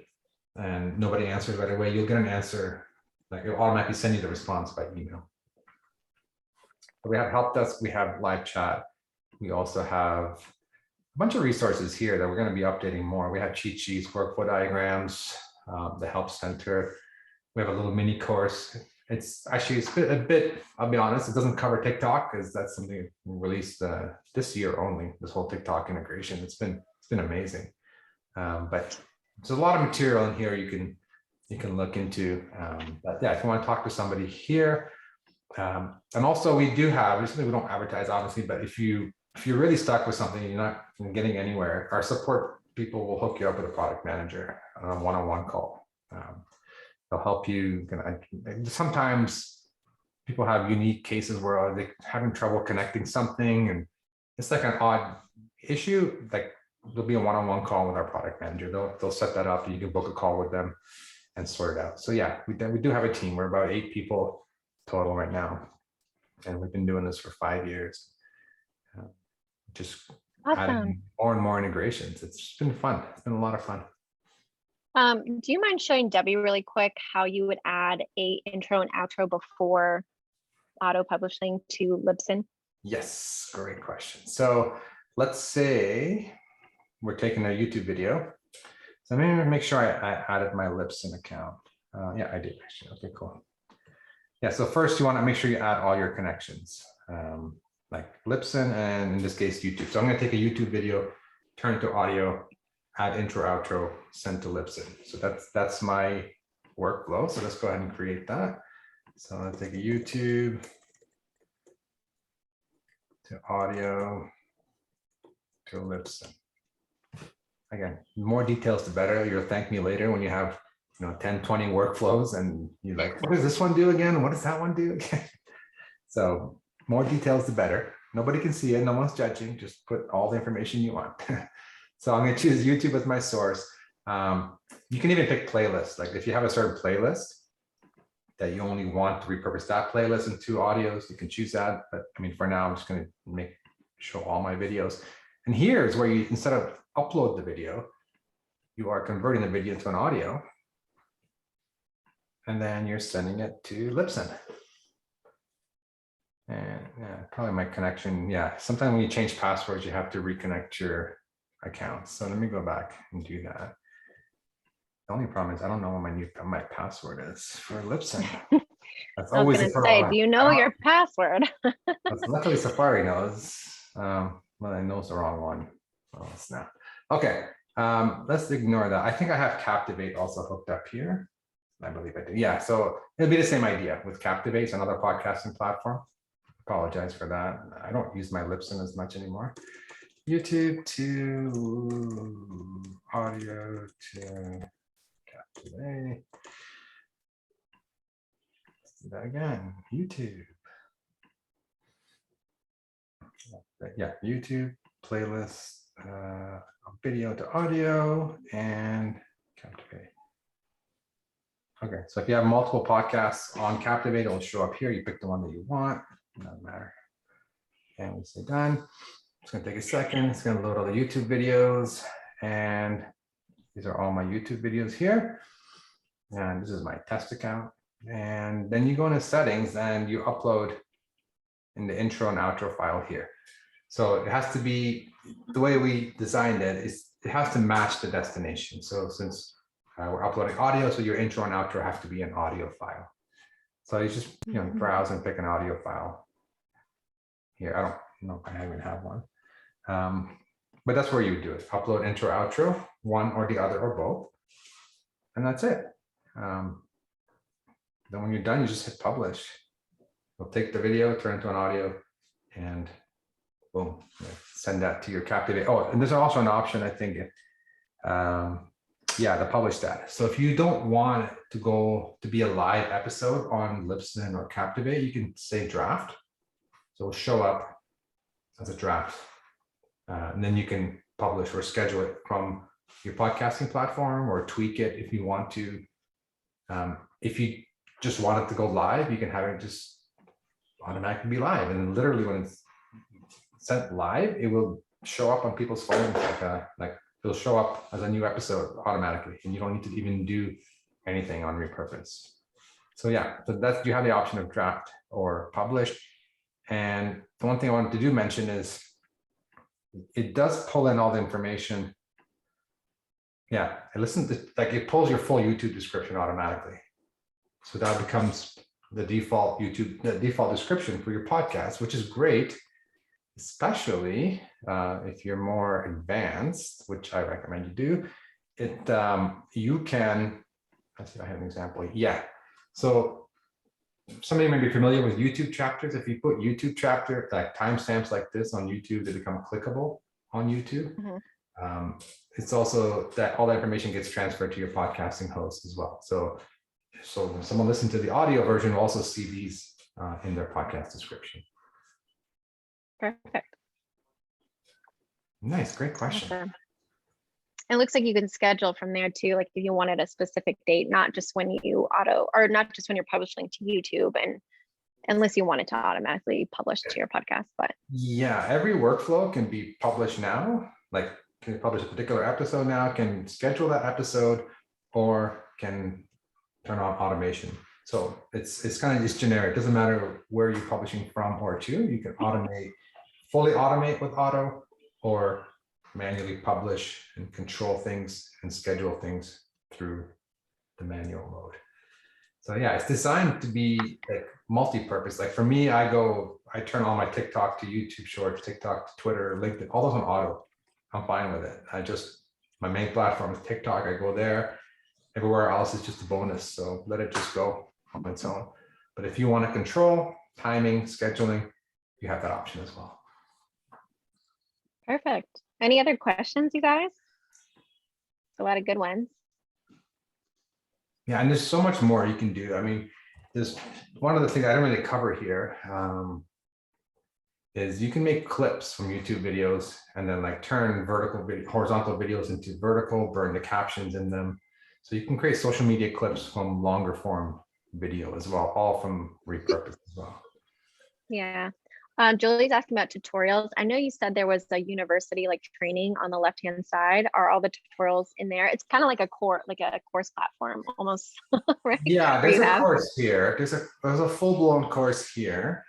and nobody answers right away, you'll get an answer. It'll automatically send you the response by email. So we have help desk, we have live chat. We also have a bunch of resources here that we're going to be updating more. We have cheat sheets, workflow diagrams, the help center. We have a little mini course. It's a bit, I'll be honest, it doesn't cover TikTok because that's something released this year only, this whole TikTok integration. It's been amazing. But there's a lot of material in here you can look into. But yeah, if you want to talk to somebody here, and also we do have, recently we don't advertise obviously, but if you're really stuck with something and you're not getting anywhere, our support people will hook you up with a product manager on a one-on-one call. They'll help you. Sometimes people have unique cases where they're having trouble connecting something, and it's like an odd issue. There'll be a one-on-one call with our product manager. They'll set that up, and you can book a call with them and sort it out. So yeah, we do have a team. We're about 8 people total right now, and we've been doing this for 5 years. Just adding more and more integrations. It's been fun. It's been a lot of fun. Do you mind showing Debbie really quick how you would add a intro and outro before auto publishing to Libsyn? Yes, great question. So let's say we're taking a YouTube video. So I'm going to make sure I added my Libsyn account. Yeah, I did actually. Okay, cool. Yeah, so first you want to make sure you add all your connections, like Libsyn and in this case YouTube. So I'm going to take a YouTube video, turn it to audio, add intro, outro, send to Libsyn. So that's my workflow. So let's go ahead and create that. So I'm going to take a YouTube to audio to Libsyn. again, more details the better. You'll thank me later when you have 10, 20 workflows and you're like, what does this one do again? What does that one do again? So more details the better. Nobody can see it. No one's judging. Just put all the information you want. So I'm going to choose YouTube as my source. You can even pick playlists. Like if you have a certain playlist that you only want to repurpose that playlist into audios, you can choose that. But I mean, for now, I'm just going to show all my videos. And here's where you, instead of upload the video, you are converting the video into an audio. And then you're sending it to Libsyn. And yeah, probably my connection. Yeah, sometimes when you change passwords, you have to reconnect your account. So let me go back and do that. The only problem is I don't know what my password is for Libsyn. That's I was always going a to say, problem. do you know your password? Luckily Safari knows. Well, I know it's the wrong one. Oh, snap. Okay, let's ignore that. I think I have Captivate also hooked up here. I believe I do. Yeah, so it'll be the same idea with Captivate. It's another podcasting platform. Apologize for that. I don't use my Libsyn as much anymore. YouTube to audio to Captivate. Let's do that again. YouTube. Yeah, YouTube playlist, video to audio, and Captivate. Okay, so if you have multiple podcasts on Captivate, it'll show up here. You pick the one that you want. Doesn't matter. And we say done. It's going to take a second. It's going to load all the YouTube videos. And these are all my YouTube videos here. And this is my test account. And then you go into settings and you upload in the intro and outro file here. So it has to be, the way we designed it is it has to match the destination. So since we're uploading audio, so your intro and outro have to be an audio file. So you just browse and pick an audio file. Here, I don't know if I even have one. But that's where you would do it. Upload intro, outro, one or the other or both. And that's it. Then when you're done, you just hit publish. You'll take the video, turn it into an audio, and boom, send that to your Captivate. Oh, and there's also an option, I think, yeah, the publish status. So if you don't want it to go to be a live episode on Libsyn or Captivate, you can say draft. So it'll show up as a draft. And then you can publish or schedule it from your podcasting platform or tweak it if you want to. If you just want it to go live, you can have it just automatically be live. And literally when it's sent live, it will show up on people's phones like it'll show up as a new episode automatically, and you don't need to even do anything on Repurpose. So yeah, so that's, you have the option of draft or publish. And the one thing I wanted to mention is it does pull in all the information. Yeah, and listen to, like, it pulls your full YouTube description automatically. So that becomes the default description for your podcast, which is great, especially if you're more advanced, which I recommend you do. You can, let's see if I have an example. Yeah, so somebody may be familiar with YouTube chapters. If you put YouTube chapter, like timestamps like this on YouTube, they become clickable on YouTube. Mm-hmm. It's also that all that information gets transferred to your podcasting host as well. So when someone listens to the audio version, will also see these in their podcast description. Perfect. Nice, great question. Awesome. It looks like you can schedule from there too, like if you wanted a specific date, not just when you not just when you're publishing to YouTube, and unless you want it to automatically publish to your podcast. But yeah, every workflow can be published now, like can publish a particular episode now, can schedule that episode, or can turn on automation. So it's kind of just generic. It doesn't matter where you're publishing from or to. You can fully automate with auto, or manually publish and control things and schedule things through the manual mode. So yeah, it's designed to be like multi-purpose. Like for me, I turn on my TikTok to YouTube Shorts, TikTok to Twitter, LinkedIn, all those on auto. I'm fine with it. My main platform is TikTok. I go there. Everywhere else is just a bonus. So let it just go on its own. But if you want to control timing, scheduling, you have that option as well. Perfect. Any other questions, you guys? a lot of good ones. Yeah, and there's so much more you can do. I mean, there's one of the things I don't really cover here, is you can make clips from YouTube videos and then like turn horizontal videos into vertical, burn the captions in them. So you can create social media clips from longer form video as well, all from Repurpose as well. Yeah. Julie's asking about tutorials. I know you said there was a university like training on the left-hand side. Are all the tutorials in there? It's kind of like a course platform almost, right? Yeah, Where there's you a have. course here. There's a full-blown course here.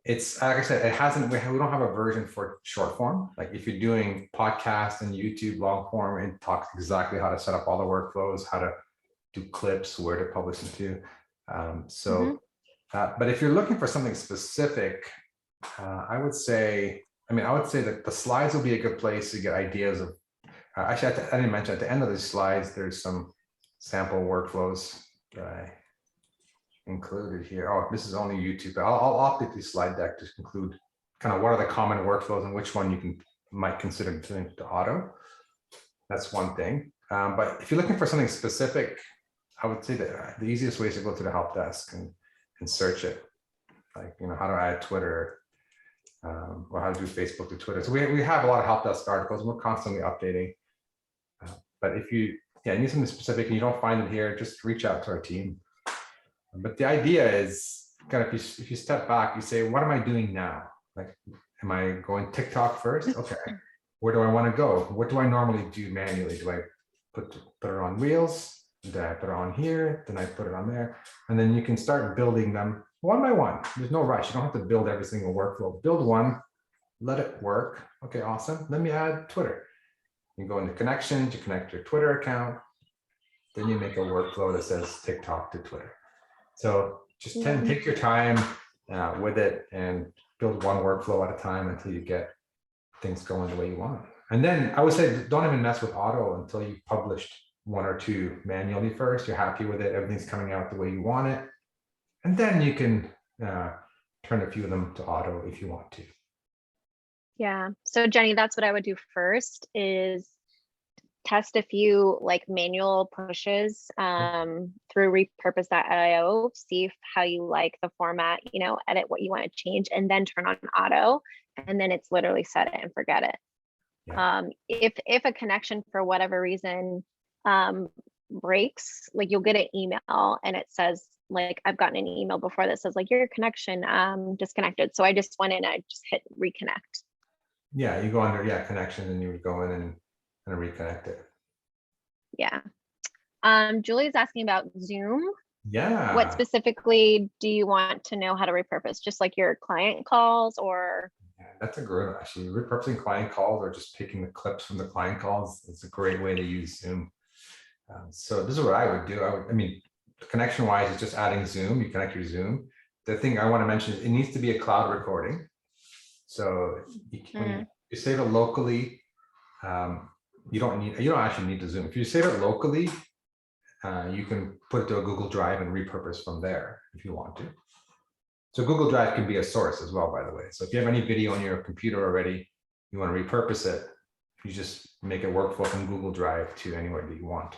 It's like I said, we don't have a version for short form. Like if you're doing podcast and YouTube long form, it talks exactly how to set up all the workflows, how to do clips, where to publish them to. But if you're looking for something specific, I would say that the slides will be a good place to get ideas of. Actually, I didn't mention at the end of the slides, there's some sample workflows that I included here. Oh, this is only YouTube. I'll update the slide deck to include kind of what are the common workflows and which one you might consider doing to auto. That's one thing. But if you're looking for something specific, I would say that the easiest way is to go to the help desk and search it, like how to add Twitter, or how to do Facebook to Twitter. So we have a lot of help desk articles, and we're constantly updating. But if you need something specific and you don't find it here, just reach out to our team. But the idea is kind of if you step back, you say, what am I doing now? Like, am I going TikTok first? Okay, where do I want to go? What do I normally do manually? Do I put it on Reels? Then I put it on here, then I put it on there, and then you can start building them one by one. There's no rush. You don't have to build every single workflow. Build one, let it work. Okay, awesome. Let me add Twitter. You go into connections, you connect your Twitter account, then you make a workflow that says TikTok to Twitter. So just take your time with it and build one workflow at a time until you get things going the way you want. And then I would say don't even mess with auto until you've published one or two manually first. You're happy with it, everything's coming out the way you want it, and then you can turn a few of them to auto if you want to. Yeah, so Jenny, that's what I would do first, is test a few like manual pushes through repurpose.io, see how you like the format, edit what you want to change, and then turn on auto, and then it's literally set it and forget it. Yeah. If a connection for whatever reason breaks, like you'll get an email and it says, like I've gotten an email before that says like your connection disconnected. So I just went in, I just hit reconnect. Yeah, you go under connection and you would go in and reconnect it. Yeah. Julie's asking about Zoom. Yeah. What specifically do you want to know how to repurpose? Just like your client calls, or? Yeah, that's a great one, actually. Repurposing client calls or just picking the clips from the client calls. It's a great way to use Zoom. So this is what I would do. I mean, connection wise, it's just adding Zoom. You connect your Zoom. The thing I want to mention is it needs to be a cloud recording. So when you save it locally, you don't actually need to Zoom. If you save it locally, you can put it to a Google Drive and repurpose from there if you want to. So Google Drive can be a source as well, by the way. So if you have any video on your computer already, you want to repurpose it, you just make a workflow from Google Drive to anywhere that you want.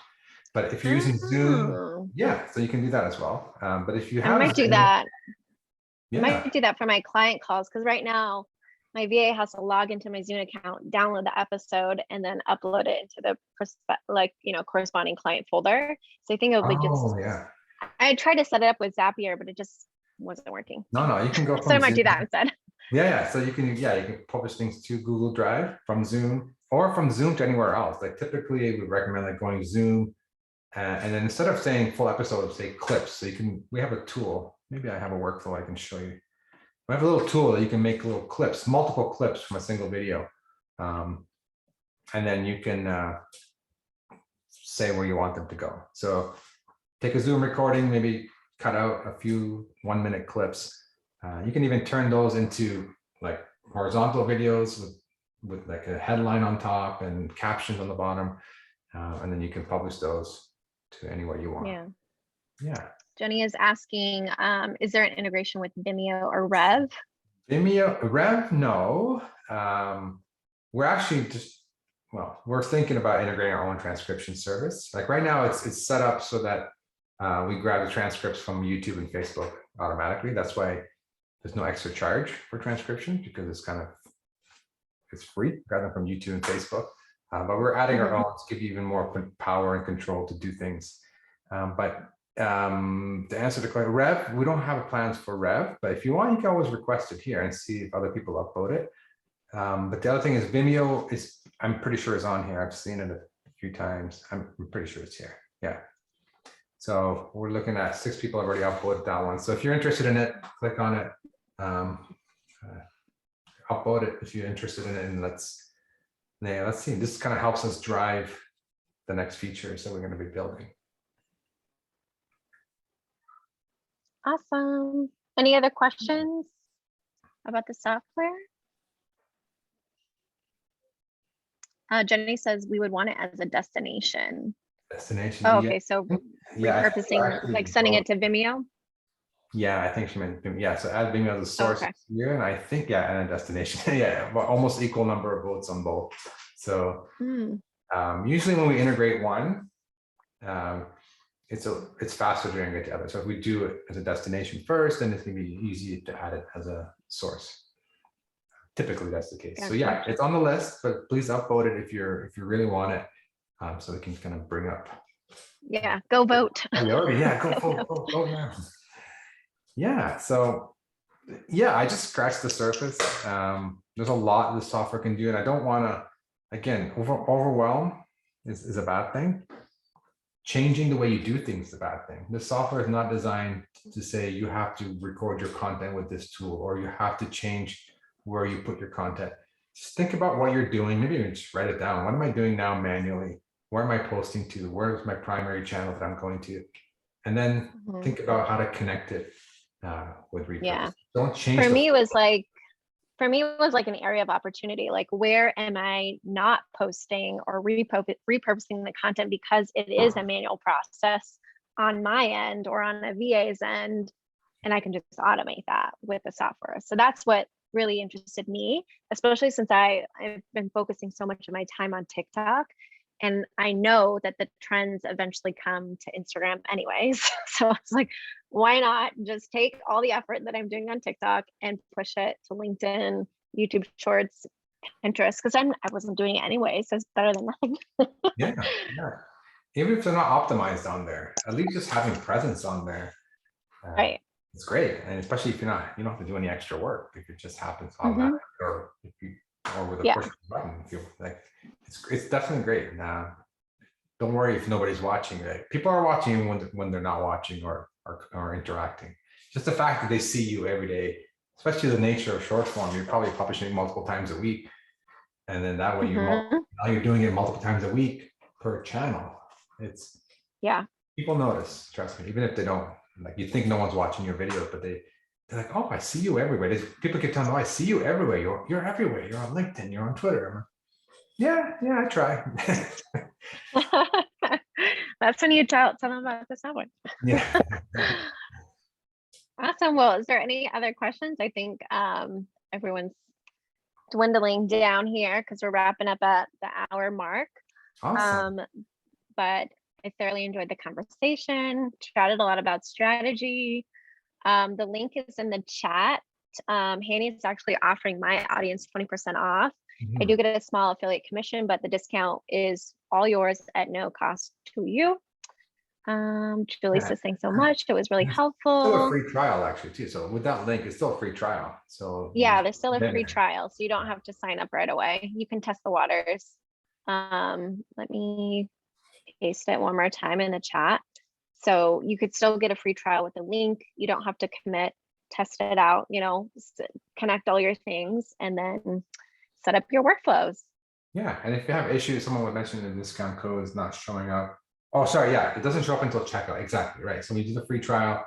But if you're using Zoom, so you can do that as well. But if you have, I might do that. Yeah. I might do that for my client calls, because right now my VA has to log into my Zoom account, download the episode, and then upload it into the corresponding client folder. So I think it would I tried to set it up with Zapier, but it just wasn't working. No, you can go from so I might Zoom. do that instead. Yeah, so you can publish things to Google Drive from Zoom, or from Zoom to anywhere else. Like typically we recommend like going Zoom, and then instead of saying full episode, say clips. So we have a tool. Maybe I have a workflow I can show you. We have a little tool that you can make little clips, multiple clips from a single video. And then you can say where you want them to go. So take a Zoom recording, maybe cut out a few 1-minute clips. You can even turn those into like horizontal videos with like a headline on top and captions on the bottom. And then you can publish those to anywhere you want. Yeah. Jenny is asking, is there an integration with Vimeo or Rev? Rev, no. We're actually just well, we're thinking about integrating our own transcription service. Like right now, it's set up so that we grab the transcripts from YouTube and Facebook automatically. That's why there's no extra charge for transcription, because it's free, grab them from YouTube and Facebook. But we're adding our own to give you even more power and control to do things. To answer the question, Rev, we don't have plans for Rev, but if you want, you can always request it here and see if other people upload it. But the other thing is Vimeo is, I'm pretty sure is on here. I've seen it a few times. I'm pretty sure it's here. Yeah. So we're looking at 6 people have already uploaded that one. So if you're interested in it, click on it, upload it if you're interested in it, and let's see. This kind of helps us drive the next features that we're going to be building. Awesome. Any other questions about the software? Jenny says we would want it as a destination. Destination. Oh, okay. So yeah, repurposing, actually, like sending it to Vimeo. Yeah, I think she meant Vimeo. Yeah, so add Vimeo as a source here, and I think and a destination. Yeah, but almost equal number of votes on both. So usually when we integrate one, it's faster to integrate the other. So if we do it as a destination first, then it's gonna be easy to add it as a source. Typically, that's the case. So yeah, it's on the list, but please upload it if you really want it, so we can kind of bring up. Yeah, go vote. Yeah, go vote. Go now. Yeah. So yeah, I just scratched the surface. There's a lot the software can do, and I don't want to, again, overwhelm is a bad thing. Changing the way you do things is a bad thing. The software is not designed to say you have to record your content with this tool, or you have to change where you put your content. Just think about what you're doing. Maybe even just write it down. What am I doing now manually? Where am I posting to? Where's my primary channel that I'm going to? And then think about how to connect it with Repurpose. Yeah. Don't change. For me, it was like an area of opportunity. Like, where am I not posting or repurposing the content because it is a manual process on my end or on a VA's end, and I can just automate that with the software. So that's what really interested me, especially since I've been focusing so much of my time on TikTok, and I know that the trends eventually come to Instagram anyways. So it's like, why not just take all the effort that I'm doing on TikTok and push it to LinkedIn, YouTube Shorts, Pinterest, because I wasn't doing it anyway, so it's better than nothing. Yeah. Even if they're not optimized on there, at least just having presence on there. Right. It's great, and especially if you don't have to do any extra work. If it just happens automatically, or with a push button, feel like it's definitely great. Don't worry if nobody's watching. Right? People are watching when they're not watching or interacting. Just the fact that they see you every day, especially the nature of short form. You're probably publishing multiple times a week, and then that way now you're doing it multiple times a week per channel. It's people notice. Trust me, even if they don't. Like, you think no one's watching your videos, but they're like, oh, I see you everywhere. People keep telling me, oh, I see you everywhere. You're everywhere. You're on LinkedIn. You're on Twitter. Yeah, I try. That's when you tell them about the software. Yeah. Awesome. Well, is there any other questions? I think everyone's dwindling down here because we're wrapping up at the hour mark. Awesome. But I thoroughly enjoyed the conversation, chatted a lot about strategy. The link is in the chat. Hanny is actually offering my audience 20% off. I do get a small affiliate commission, but the discount is all yours at no cost to you. Julie says, thanks so much. It was really helpful. Still a free trial actually too. So with that link, it's still a free trial. So yeah, there's still a free trial. So you don't have to sign up right away. You can test the waters. Let me paste it one more time in the chat. So you could still get a free trial with a link. You don't have to commit, test it out, connect all your things and then set up your workflows. Yeah. And if you have issues, someone would mention the discount code is not showing up. Oh, sorry. Yeah. It doesn't show up until checkout. Exactly. Right. So when you do the free trial,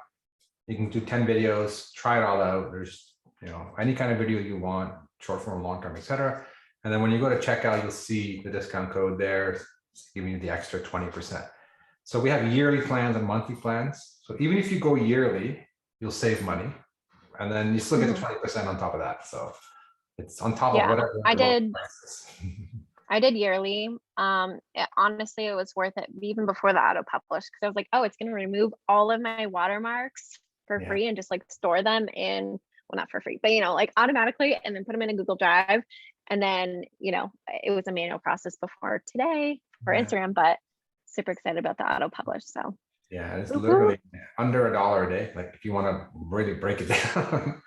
you can do 10 videos, try it all out. There's, any kind of video you want, short form, long term, etc. And then when you go to checkout, you'll see the discount code there. It's giving you the extra 20%. So we have yearly plans and monthly plans. So even if you go yearly, you'll save money, and then you still get the 20% on top of that. So it's on top of whatever. I did yearly. Honestly, it was worth it even before the auto publish, because I was like, oh, it's going to remove all of my watermarks for Yeah. free and just like store them in, well, not for free, but like automatically, and then put them in a Google Drive. And then, it was a manual process before today for Yeah. Instagram, but super excited about the auto publish. So Yeah, it's Woohoo. literally under $1 a day. Like if you want to really break it down,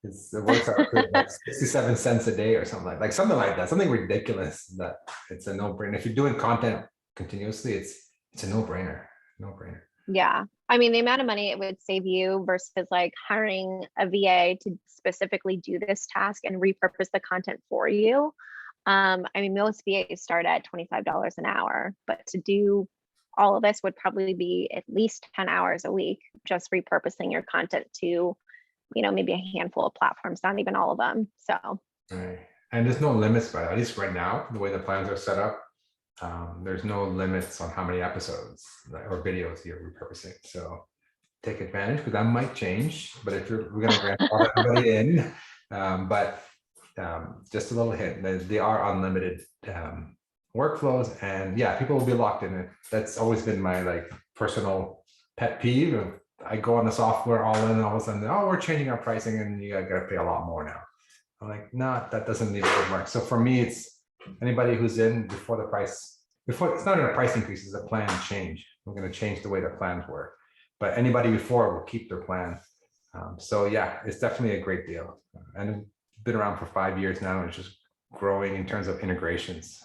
it works out to like 67 cents a day or something like something like that. Something ridiculous that it's a no-brainer. If you're doing content continuously, it's a no-brainer. No-brainer. yeah, I mean, the amount of money it would save you versus like hiring a VA to specifically do this task and repurpose the content for you. I mean, most VAs start at $25 an hour, but to do all of this would probably be at least 10 hours a week, just repurposing your content to, maybe a handful of platforms, not even all of them. So, Right. And there's no limits, but at least right now, the way the plans are set up, there's no limits on how many episodes or videos you're repurposing. So take advantage, because that might change. But if we're going to grandfather everybody in, but just a little hint, they are unlimited workflows, and yeah, people will be locked in it. That's always been my personal pet peeve. I go on the software all in, and all of a sudden, oh, we're changing our pricing, and you got to pay a lot more now. I'm like, no, that doesn't need a mark. So for me, it's anybody who's in before the price, before it's not a price increase, it's a plan change. We're going to change the way the plans work, but anybody before will keep their plan. So yeah, it's definitely a great deal, and it's been around for 5 years now, and it's just growing in terms of integrations.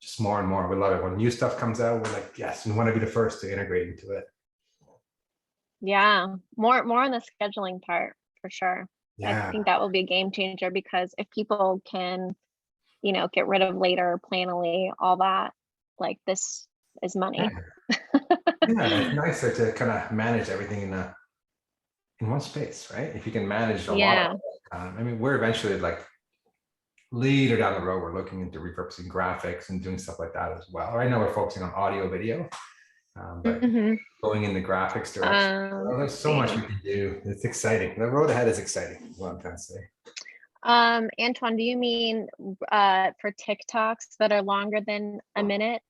Just more and more. We love it. When new stuff comes out, we're like, yes, we want to be the first to integrate into it. yeah, more on the scheduling part for sure. Yeah. I think that will be a game changer, because if people can, get rid of later, Planoly, all that, like this is money. Yeah, it's nicer to kind of manage everything in one space, right? If you can manage a lot of, I mean, we're eventually later down the road, we're looking into repurposing graphics and doing stuff like that as well. Right now we're focusing on audio video, but going in the graphics direction. There's so much we can do. It's exciting. The road ahead is exciting, is what I'm trying to say. Antoine, do you mean for TikToks that are longer than a minute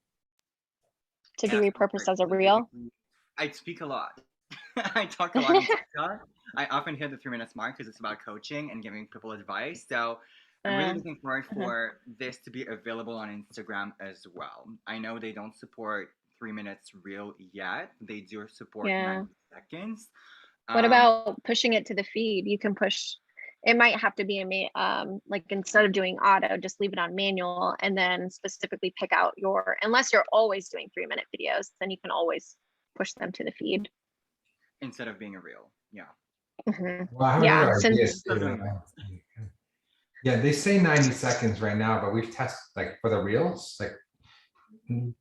to be repurposed as a reel? I speak a lot. I talk a lot on TikTok. I often hit the 3 minutes mark because it's about coaching and giving people advice. So I'm really looking forward for this to be available on Instagram as well. I know they don't support 3 minutes reel yet. They do support 90 seconds. What about pushing it to the feed? You can push. It might have to be instead of doing auto, just leave it on manual, and then specifically pick out unless you're always doing 3 minute videos, then you can always push them to the feed instead of being a reel. Yeah. Well, yeah, they say 90 seconds right now, but we've tested for the reels, when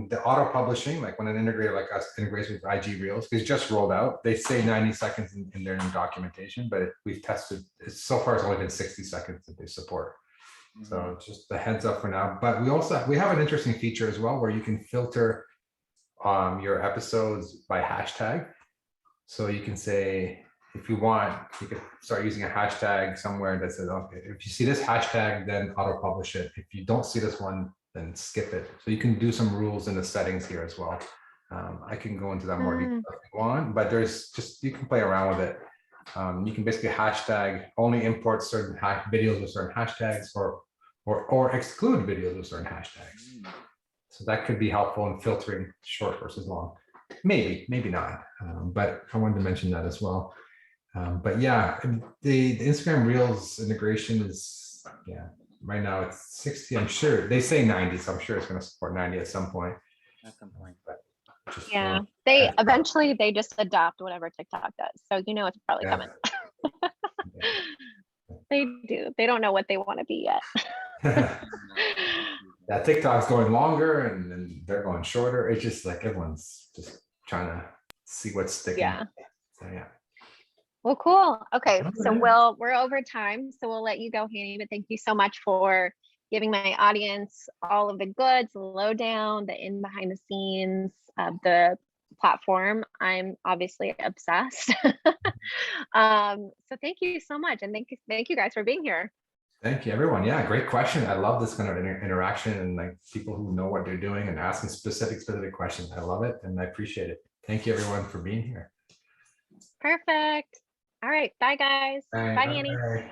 the auto publishing, when an integrator like us integrates with IG Reels, it's just rolled out. They say 90 seconds in their new documentation, but we've tested. So far, it's only been 60 seconds that they support. So just the heads up for now. But we have an interesting feature as well, where you can filter your episodes by hashtag. So you can say, if you want, you could start using a hashtag somewhere that says, okay, if you see this hashtag, then auto publish it. If you don't see this one, then skip it. So you can do some rules in the settings here as well. I can go into that more detail if you want, but you can play around with it. You can basically hashtag only import certain videos with certain hashtags, or exclude videos with certain hashtags. So that could be helpful in filtering short versus long. Maybe not, but I wanted to mention that as well. But yeah, the Instagram Reels integration is, right now it's 60. I'm sure they say 90, so I'm sure it's going to support 90 at some point. But they eventually just adopt whatever TikTok does, so it's probably coming. They do. They don't know what they want to be yet. Yeah, TikTok's going longer and they're going shorter. It's just everyone's just trying to see what's sticking. So yeah. Well, cool. Okay, so we're over time, so we'll let you go, Hanny. But thank you so much for giving my audience all of the goods, the lowdown, the in behind the scenes of the platform. I'm obviously obsessed. So thank you so much, and thank you guys for being here. Thank you, everyone. Yeah, great question. I love this kind of interaction and like people who know what they're doing and asking specific questions. I love it and I appreciate it. Thank you, everyone, for being here. Perfect. All right. Bye, guys. All right, Bye, Annie. bye.